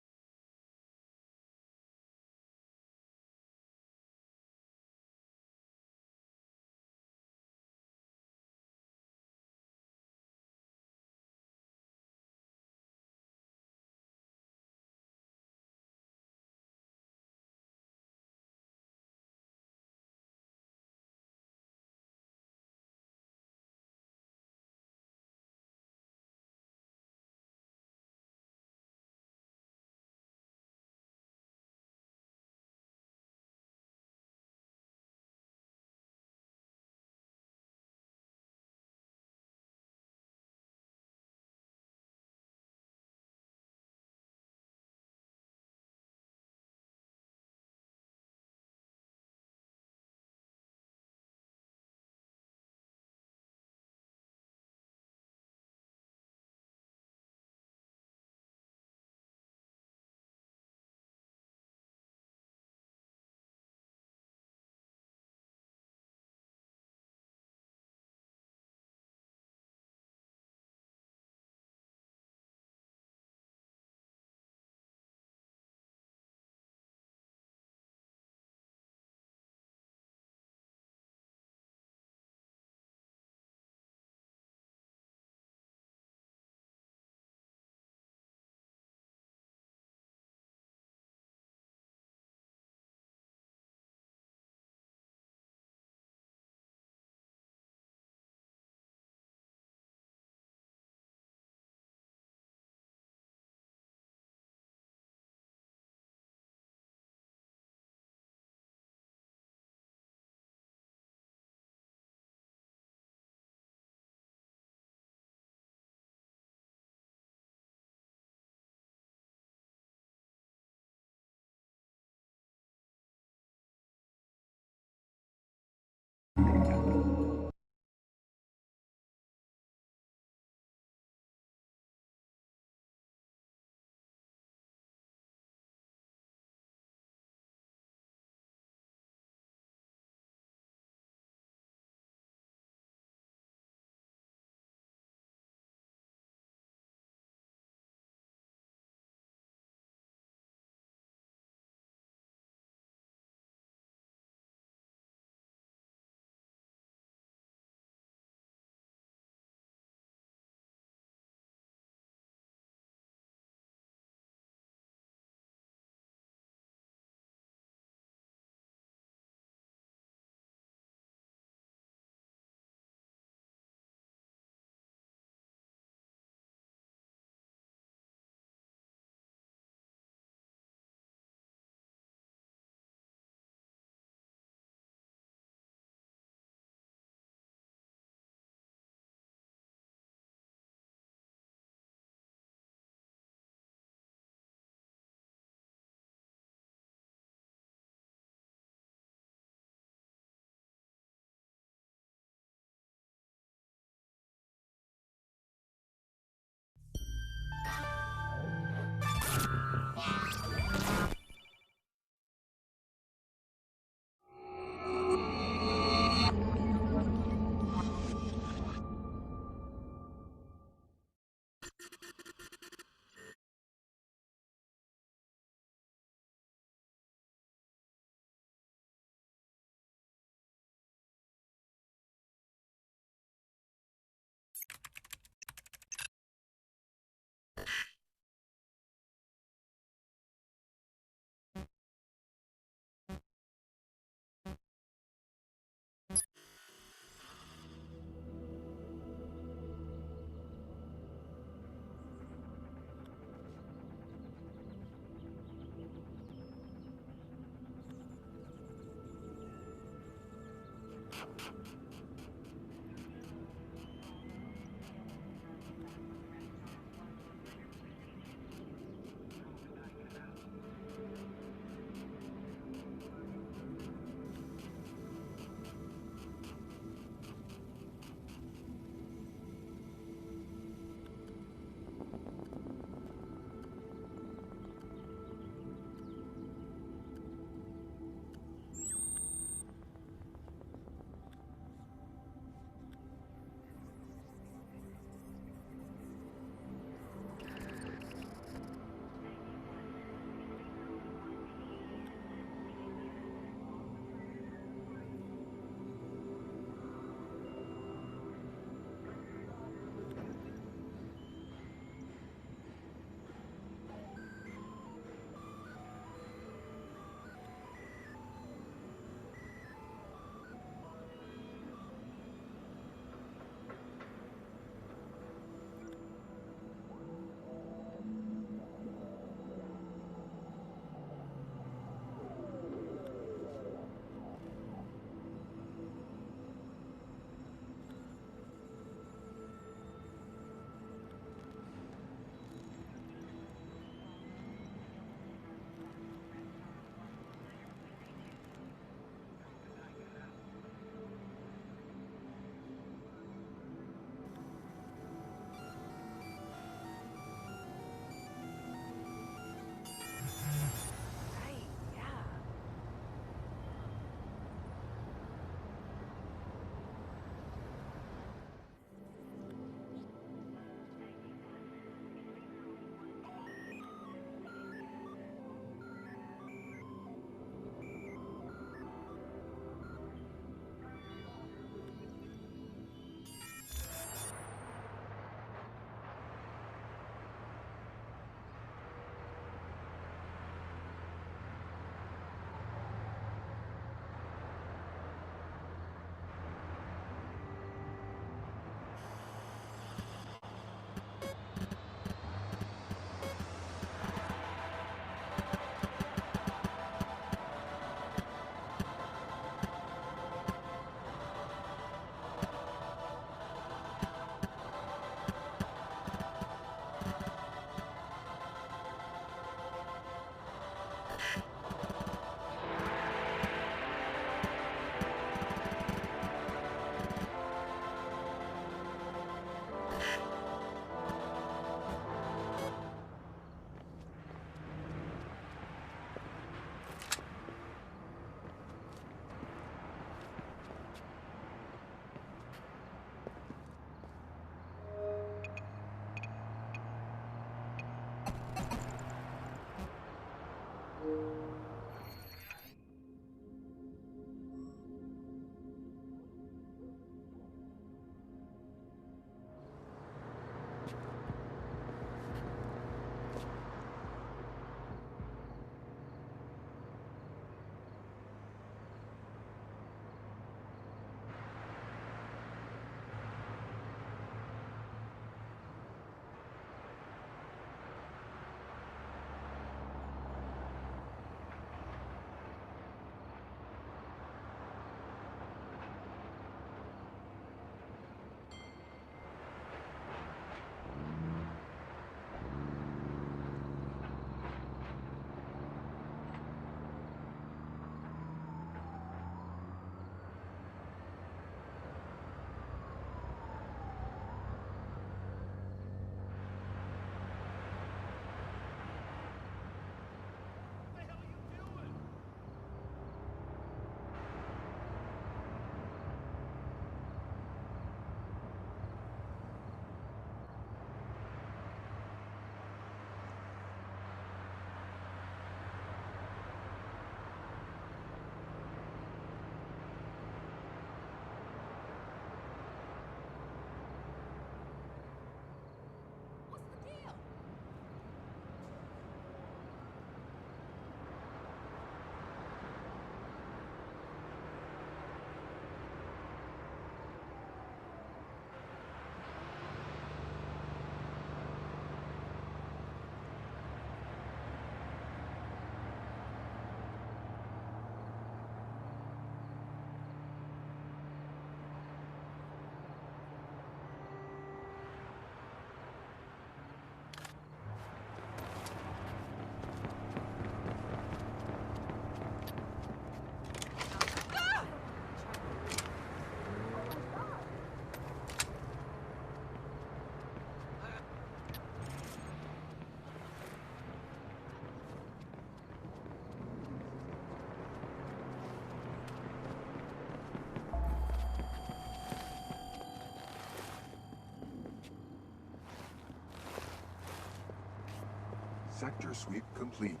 Sector sweep complete.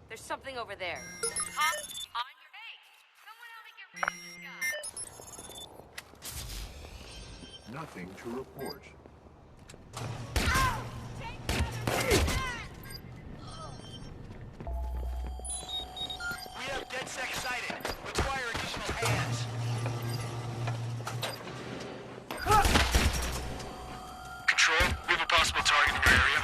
There's something over there. Hop on your face. Someone help me get rid of this guy. Nothing to report. We have DedSec sighted. Require additional hands. Control, we have a possible target in your area.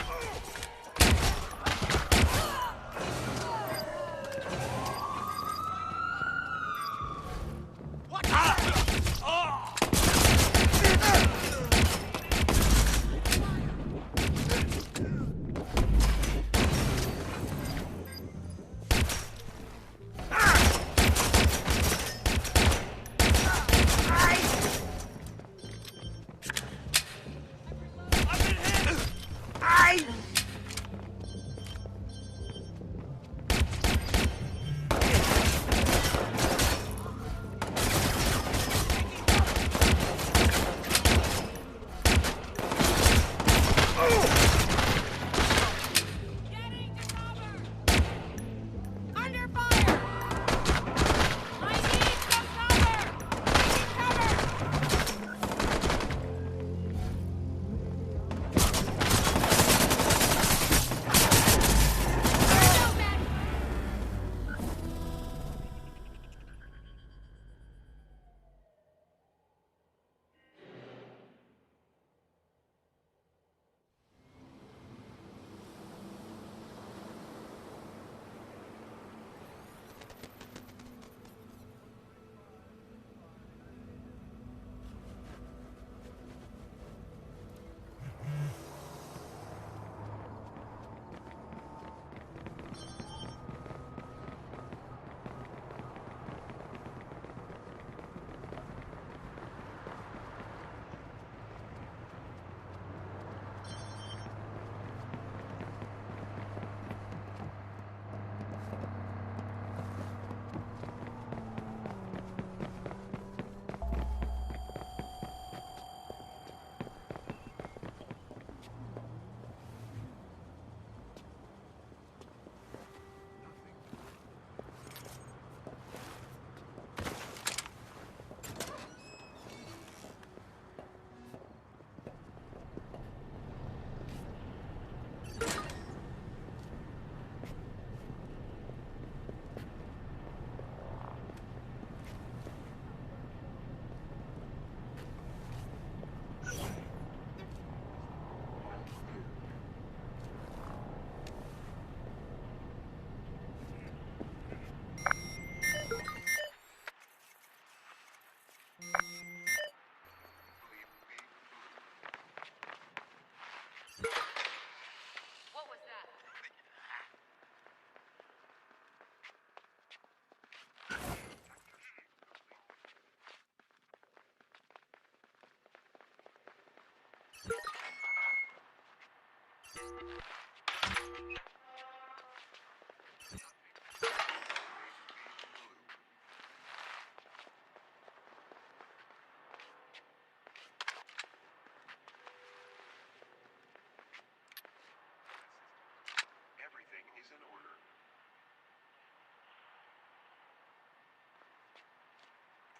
Everything is in order.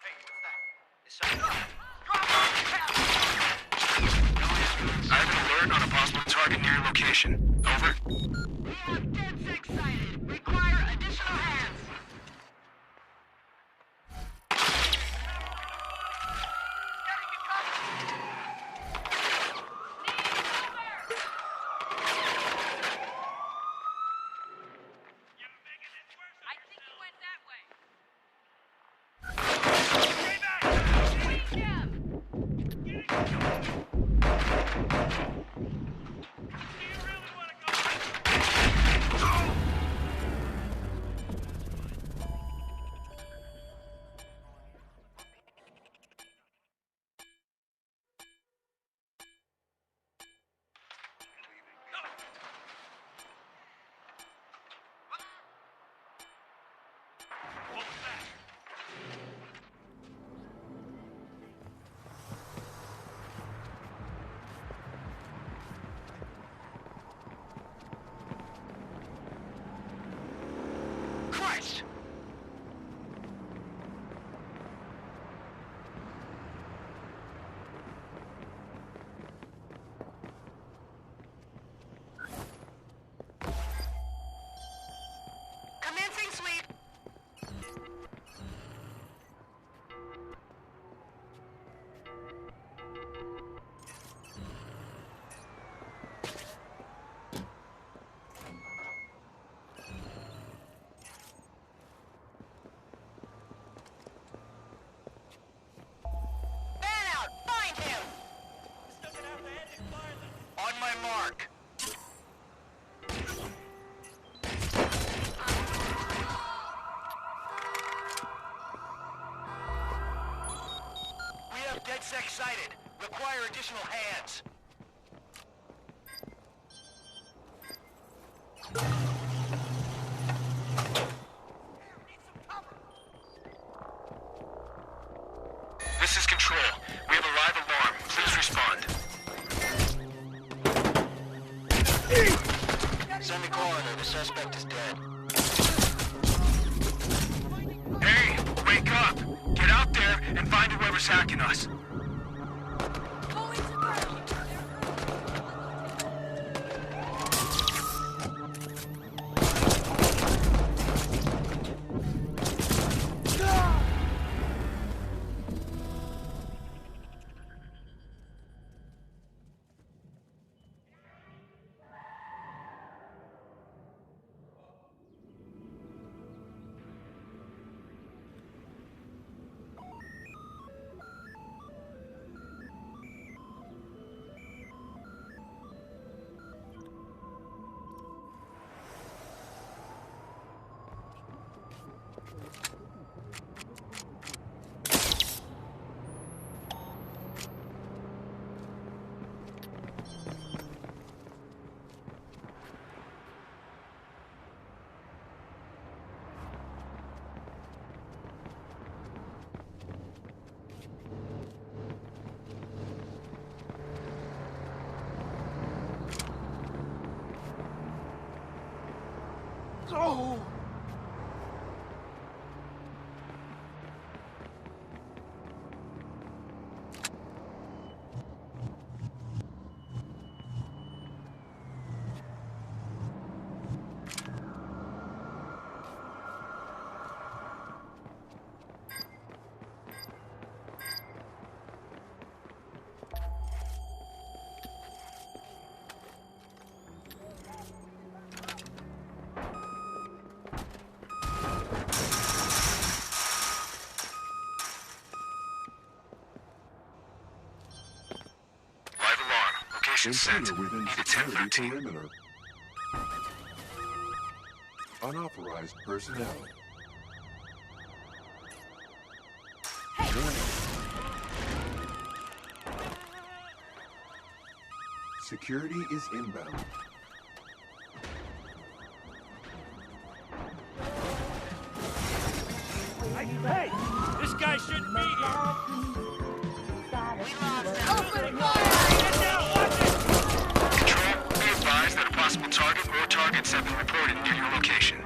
Hey, what's that? I have an alert on a possible target near your location. Over. We have DedSec sighted. Require additional hands. DedSec sighted. Require additional hands. This is Control. We have a live alarm. Please respond. Send the coroner. The suspect is dead. Hey, wake up! Get out there and find whoever's hacking us. Oh! Sent. Intruder within security perimeter. Unauthorized personnel. Security is inbound. Hey! This guy shouldn't be here! Open fire! Get down! Watch it! Control, be advised that a possible target or targets have been reported near your location.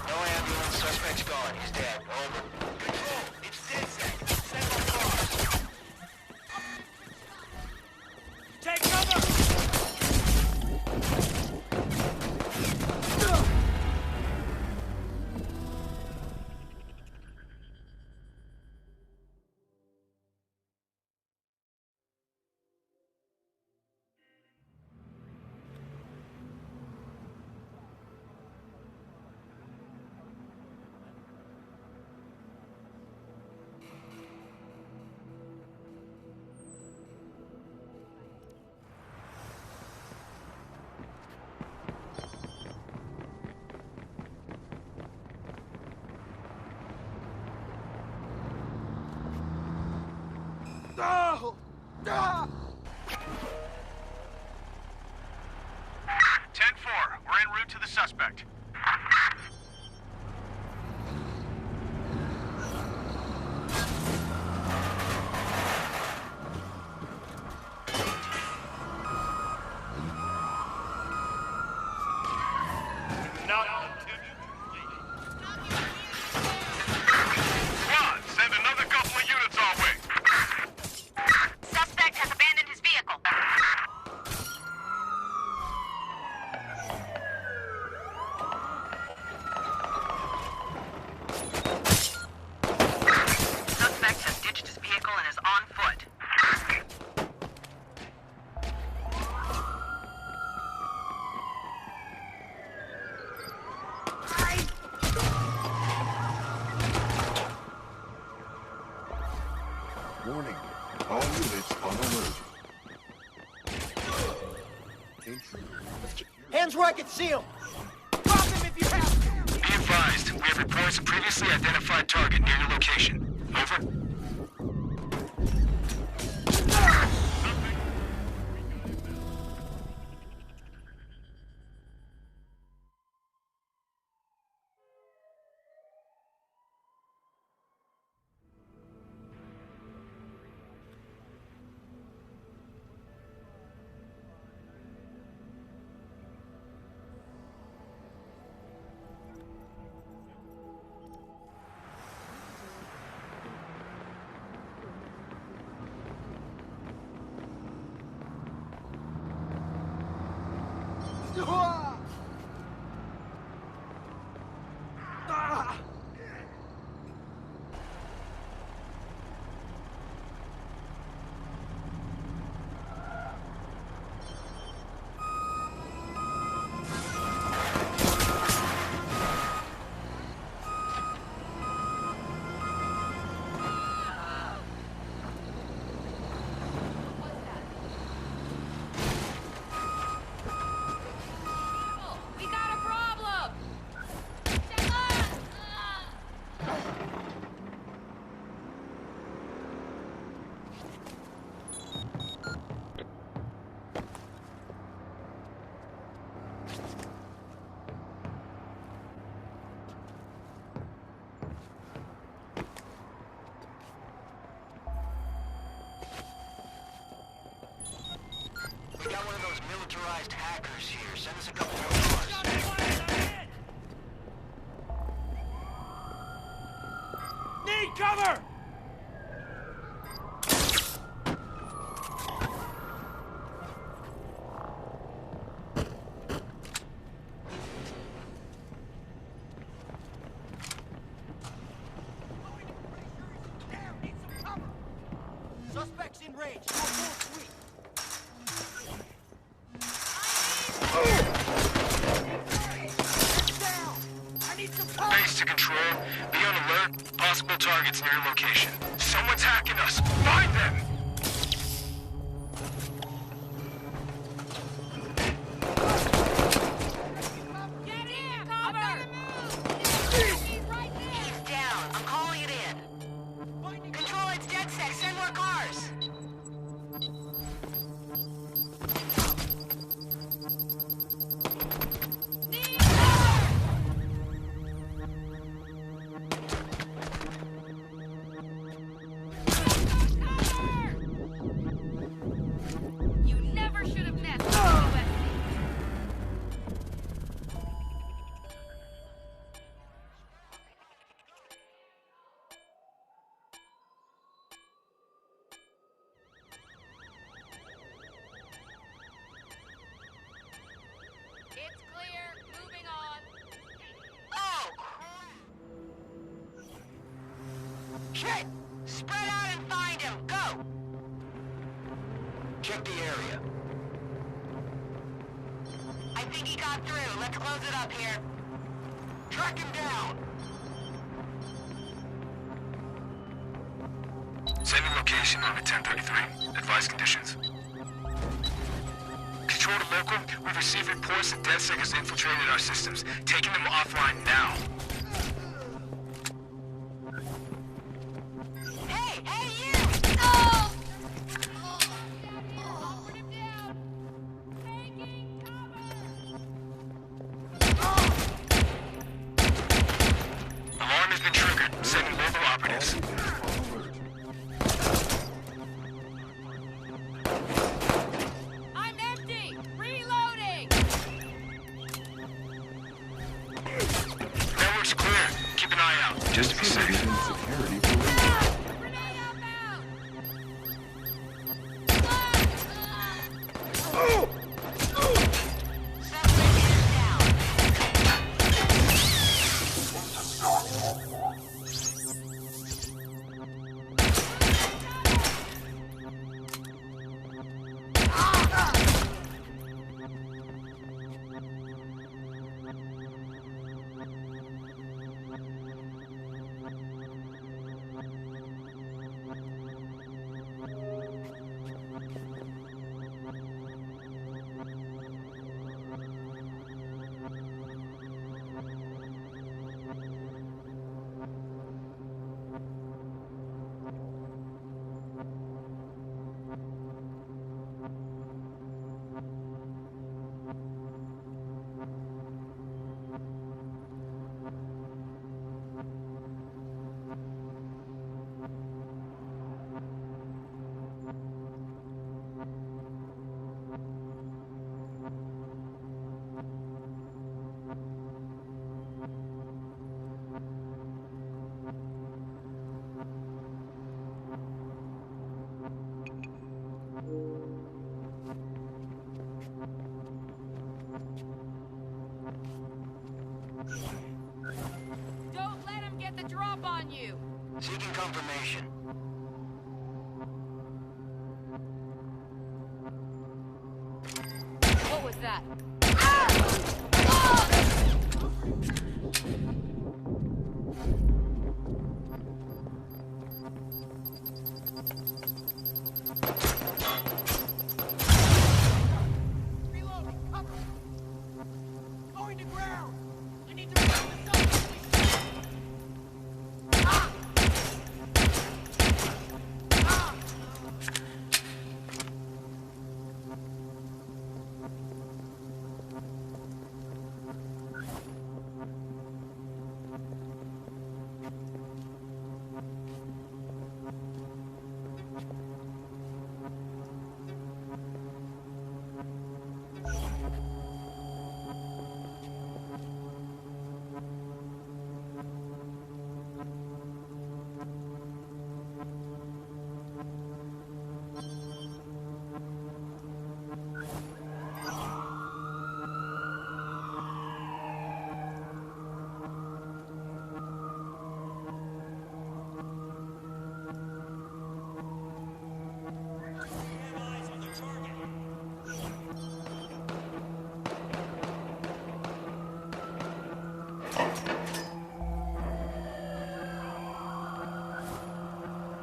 No ambulance. Suspect's gone. He's dead. Over. Control! It's DedSec. Send more cars. Take cover! Hands where I can see them. Drop him if you have to. Be advised, we have reports of previously identified target near your location. Over. We got a problem! We got one of those militarized hackers here. Send us a couple more cars. Need cover! Suspects in range. Go full sweep. Base to control. Be on alert. Possible targets near your location. Someone's hacking us. Find them! Get in! Cover! He's down. I'm calling it in. Control, it's DedSec. Send more cars. You never should have messed with OSC. It's clear. Moving on. Oh, crap. Shit! Spread out and find him. Go! Check the area. I think he got through. Let's close it up here. Track him down! Sending location on a 1033. Advise conditions. Control to local. We've received reports that DedSec has infiltrated our systems, taking them offline now. Hey, you! Oh! Alarm has been triggered. Sending local operatives. I'm empty! Reloading! Network's clear. Keep an eye out, just to be safe. Security perimeter. Grenade outbound! confirmation. What was that? Going to ground! I need to reach the zone!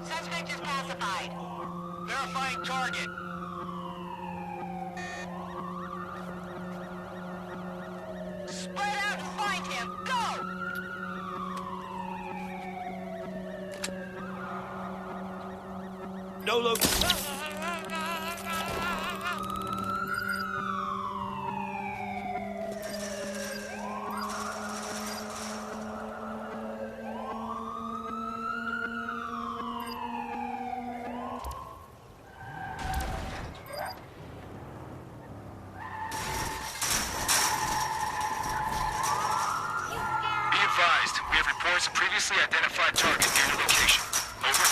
Suspect is pacified. Verifying target. Spread out and find him. Go! No look. Be advised, we have reports of previously identified target near your location. Over.